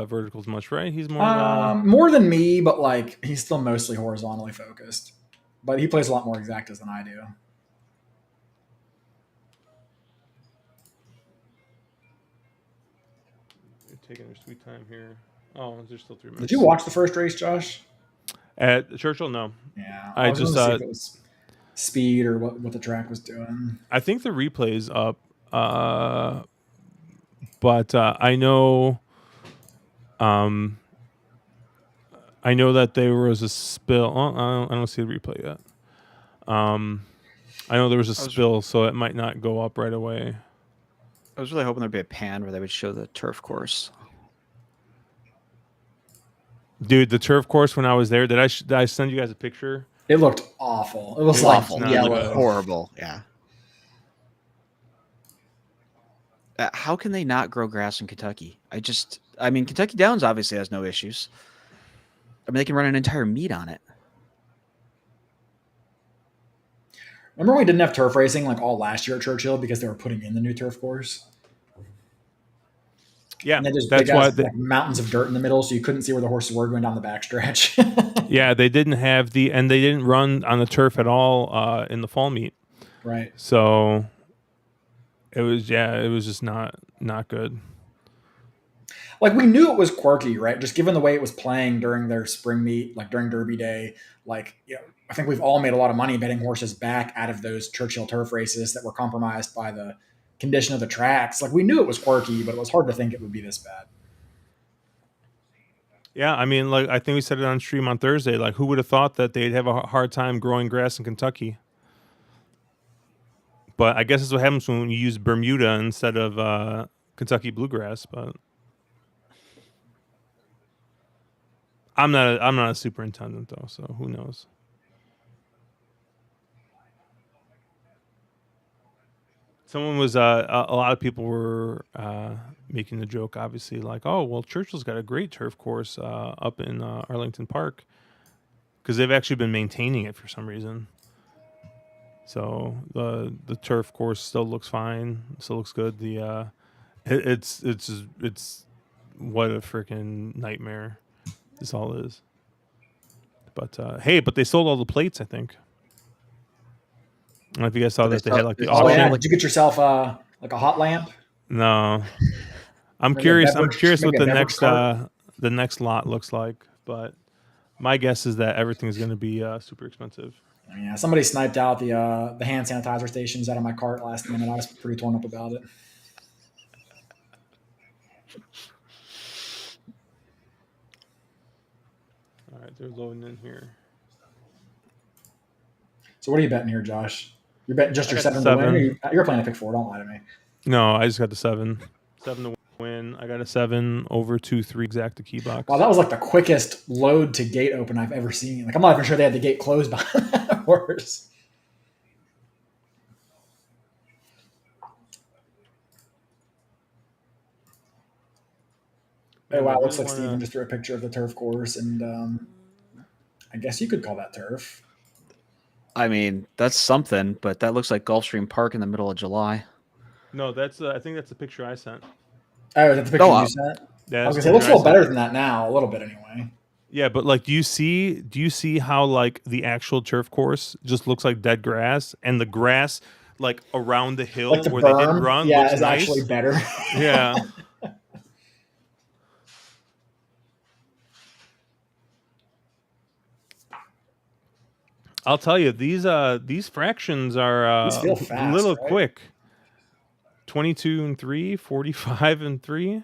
Speaker 1: verticals much, right? He's
Speaker 3: more than me, but like he's still mostly horizontally focused. But he plays a lot more exactas than I do.
Speaker 1: They're taking their sweet time here. Oh, there's still 3 minutes.
Speaker 3: Did you watch the first race, Josh?
Speaker 1: At Churchill? No.
Speaker 3: Yeah,
Speaker 1: I just
Speaker 3: see if it was speed or what the track was doing.
Speaker 1: I think the replay is up, but I know. I know that there was a spill. I don't see the replay yet. I know there was a spill, so it might not go up right away.
Speaker 2: I was really hoping there'd be a pan where they would show the turf course.
Speaker 1: Dude, the turf course when I was there, did I send you guys a picture?
Speaker 3: It looked awful. It was like
Speaker 2: awful,
Speaker 3: yellow,
Speaker 2: horrible. Yeah. How can they not grow grass in Kentucky? I mean, Kentucky Downs obviously has no issues. I mean, they can run an entire meet on it.
Speaker 3: Remember when we didn't have turf racing like all last year at Churchill because they were putting in the new turf course?
Speaker 1: Yeah,
Speaker 3: that's why like mountains of dirt in the middle, so you couldn't see where the horses were going down the backstretch.
Speaker 1: Yeah, they didn't have they didn't run on the turf at all in the fall meet.
Speaker 3: Right.
Speaker 1: So it was just not good.
Speaker 3: Like we knew it was quirky, right? Just given the way it was playing during their spring meet, like during Derby Day, like I think we've all made a lot of money betting horses back out of those Churchill turf races that were compromised by the condition of the tracks. Like we knew it was quirky, but it was hard to think it would be this bad.
Speaker 1: Yeah, I mean, like I think we said it on stream on Thursday. Like, who would have thought that they'd have a hard time growing grass in Kentucky? But I guess that's what happens when you use Bermuda instead of Kentucky bluegrass. But I'm not a superintendent though, so who knows? Someone was a lot of people were making the joke, obviously, like, oh well, Churchill's got a great turf course up in Arlington Park because they've actually been maintaining it for some reason. So the turf course still looks fine, still looks good. The it's what a freaking nightmare this all is. But hey, but they sold all the plates, I think. I don't know if you guys saw that they had like the auction.
Speaker 3: Yeah. Did you get yourself like a hot lamp?
Speaker 1: No, I'm curious. I'm curious what the next lot looks like. But my guess is that everything's going to be super expensive.
Speaker 3: Yeah, somebody sniped out the hand sanitizer stations out of my cart last minute. I was pretty torn up about it.
Speaker 1: All right, they're loading in here.
Speaker 3: So what are you betting here, Josh? You're betting just your 7 to win? You're playing a pick 4. Don't lie to me.
Speaker 1: No, I just got the 7. 7 to win. I got a 7 over 2-3 exacta key box.
Speaker 3: Wow, that was like the quickest load to gate open I've ever seen. Like I'm not even sure they had the gate closed behind that horse. Oh wow, it looks like Steven just threw a picture of the turf course, and I guess you could call that turf.
Speaker 2: I mean, that's something, but that looks like Gulfstream Park in the middle of July.
Speaker 1: No, that's I think that's the picture I sent.
Speaker 3: Oh, that's the picture you sent?
Speaker 1: Yeah,
Speaker 3: I was gonna say it looks a little better than that now, a little bit anyway.
Speaker 1: Yeah, but like, do you see how like the actual turf course just looks like dead grass, and the grass like around the hill
Speaker 3: like the
Speaker 1: where
Speaker 3: berm,
Speaker 1: they didn't run
Speaker 3: looks
Speaker 1: is
Speaker 3: nice.
Speaker 1: Actually
Speaker 3: better.
Speaker 1: Yeah. I'll tell you, these fractions are
Speaker 3: These feel
Speaker 1: a
Speaker 3: fast,
Speaker 1: little
Speaker 3: right?
Speaker 1: quick. 22 and 3, 45 and 3.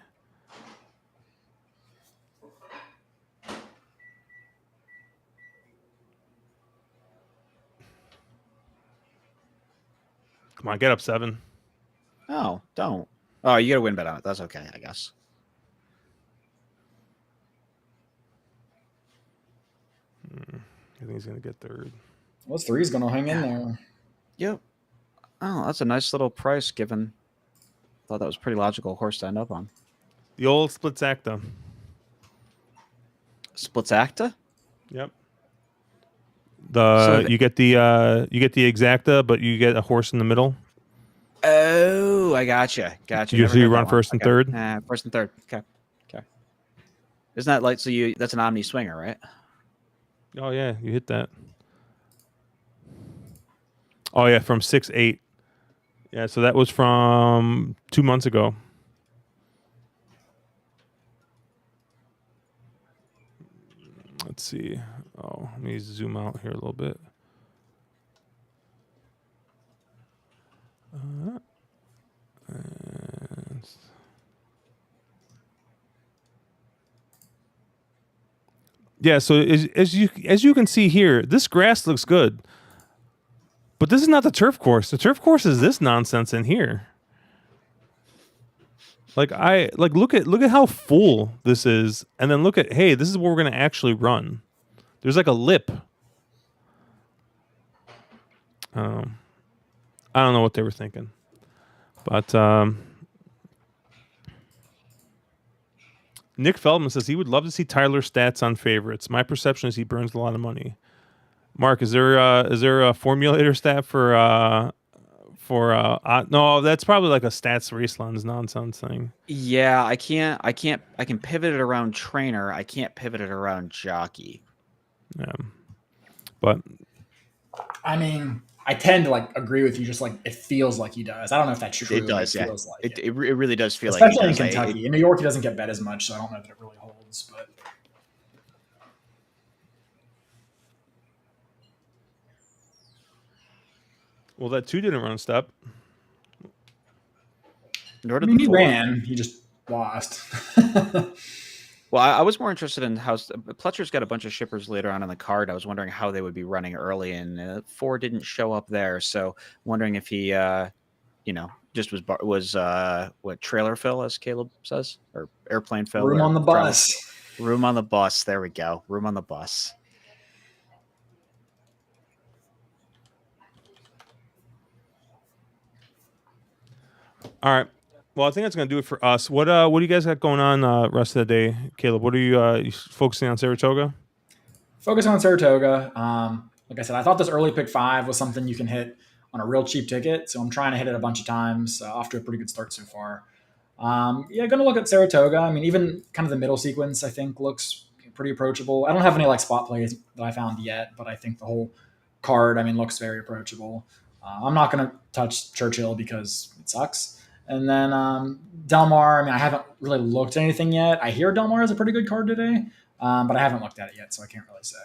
Speaker 1: Come on, get up 7.
Speaker 2: Oh, don't. Oh, you got to win bet on it. That's okay, I guess.
Speaker 1: I think he's going to get third.
Speaker 3: Well, 3's going to hang in there.
Speaker 2: Yep. Oh, that's a nice little price given. Thought that was a pretty logical horse to end up on.
Speaker 1: The old splits acta.
Speaker 2: Splits acta?
Speaker 1: Yep.
Speaker 2: So
Speaker 1: You get the exacta, but you get a horse in the middle.
Speaker 2: Oh, I gotcha. Gotcha.
Speaker 1: You
Speaker 2: Never
Speaker 1: so you
Speaker 2: heard that
Speaker 1: run
Speaker 2: one.
Speaker 1: first and
Speaker 2: Okay.
Speaker 1: third.
Speaker 2: First and third. Okay. Okay. Isn't that like that's an omni swinger, right?
Speaker 1: Oh yeah, you hit that. Oh yeah, from 6-8. Yeah, so that was from 2 months ago. Let's see. Oh, let me zoom out here a little bit. Yeah, so as you can see here, this grass looks good. But this is not the turf course. The turf course is this nonsense in here. Look at how full this is, and then look at, hey, this is where we're gonna actually run. There's like a lip. I don't know what they were thinking, but Nick Feldman says he would love to see Tyler's stats on favorites. My perception is he burns a lot of money. Mark, is there a formulator stat for no, that's probably like a stats racelines nonsense thing.
Speaker 2: Yeah, I can pivot it around trainer. I can't pivot it around jockey.
Speaker 1: Yeah. But
Speaker 3: I mean, I tend to like agree with you. Just like it feels like he does. I don't know if that's true.
Speaker 2: It does, yeah.
Speaker 3: Feels like
Speaker 2: It really does feel
Speaker 3: especially
Speaker 2: like he
Speaker 3: in
Speaker 2: does.
Speaker 3: Kentucky. In New York, he doesn't get bet as much, so I don't know that it really holds. But
Speaker 1: well, that 2 didn't run step.
Speaker 2: Nor
Speaker 3: I
Speaker 2: did
Speaker 3: mean,
Speaker 2: the
Speaker 3: he
Speaker 2: 4.
Speaker 3: ran. He just lost.
Speaker 2: Well, I was more interested in how Pletcher's got a bunch of shippers later on in the card. I was wondering how they would be running early, and 4 didn't show up there. So, wondering if he, just was what trailer fill, as Caleb says, or airplane fill.
Speaker 3: Room
Speaker 2: or
Speaker 3: on the bus.
Speaker 2: Room on the bus. There we go. Room on the bus.
Speaker 1: All right. Well, I think that's gonna do it for us. What do you guys got going on rest of the day, Caleb? What are you focusing on? Saratoga?
Speaker 3: Focus on Saratoga. Like I said, I thought this early pick 5 was something you can hit on a real cheap ticket, so I'm trying to hit it a bunch of times. Off to a pretty good start so far. Going to look at Saratoga. I mean, even kind of the middle sequence, I think, looks pretty approachable. I don't have any like spot plays that I found yet, but I think the whole card, looks very approachable. I'm not going to touch Churchill because it sucks. And then Del Mar, I haven't really looked at anything yet. I hear Del Mar is a pretty good card today, but I haven't looked at it yet, so I can't really say.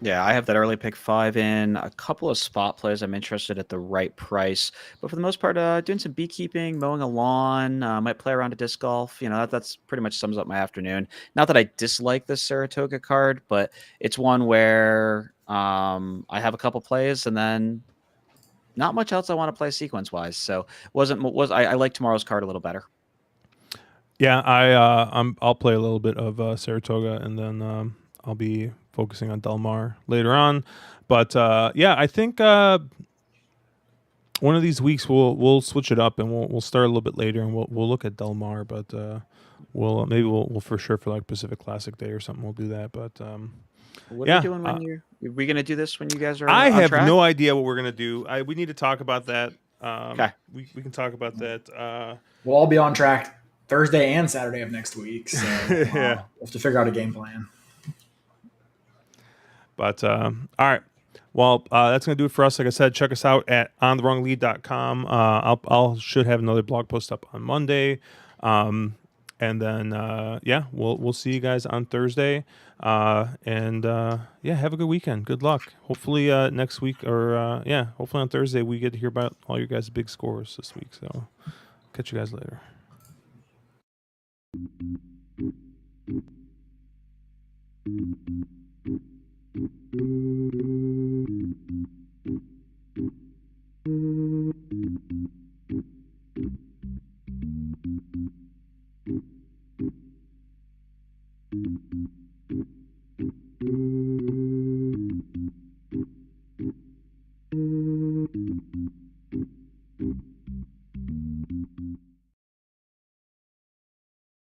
Speaker 2: Yeah, I have that early pick 5 in. A couple of spot plays I'm interested at the right price. But for the most part, doing some beekeeping, mowing a lawn, might play around a disc golf. That's pretty much sums up my afternoon. Not that I dislike this Saratoga card, but it's one where I have a couple plays and then not much else I want to play sequence-wise. So I like tomorrow's card a little better.
Speaker 1: Yeah, I'll play a little bit of Saratoga, and then I'll be focusing on Del Mar later on. But I think one of these weeks we'll switch it up and we'll start a little bit later and we'll look at Del Mar. But we'll for sure for like Pacific Classic Day or something we'll do that. But
Speaker 2: what are we doing when are we going to do this when you guys are?
Speaker 1: I
Speaker 2: on
Speaker 1: have
Speaker 2: track?
Speaker 1: no idea what we're gonna do. We need to talk about that.
Speaker 2: Okay,
Speaker 1: we can talk about that.
Speaker 3: We'll all be on track Thursday and Saturday of next week. So
Speaker 1: Yeah.
Speaker 3: we'll have to figure out a game plan.
Speaker 1: But all right. Well, that's going to do it for us. Like I said, check us out at ontherwronglead.com. I'll should have another blog post up on Monday. And then yeah, we'll see you guys on Thursday. And yeah, have a good weekend. Good luck. Hopefully next week, or yeah, hopefully on Thursday we get to hear about all your guys' big scores this week. So catch you guys later.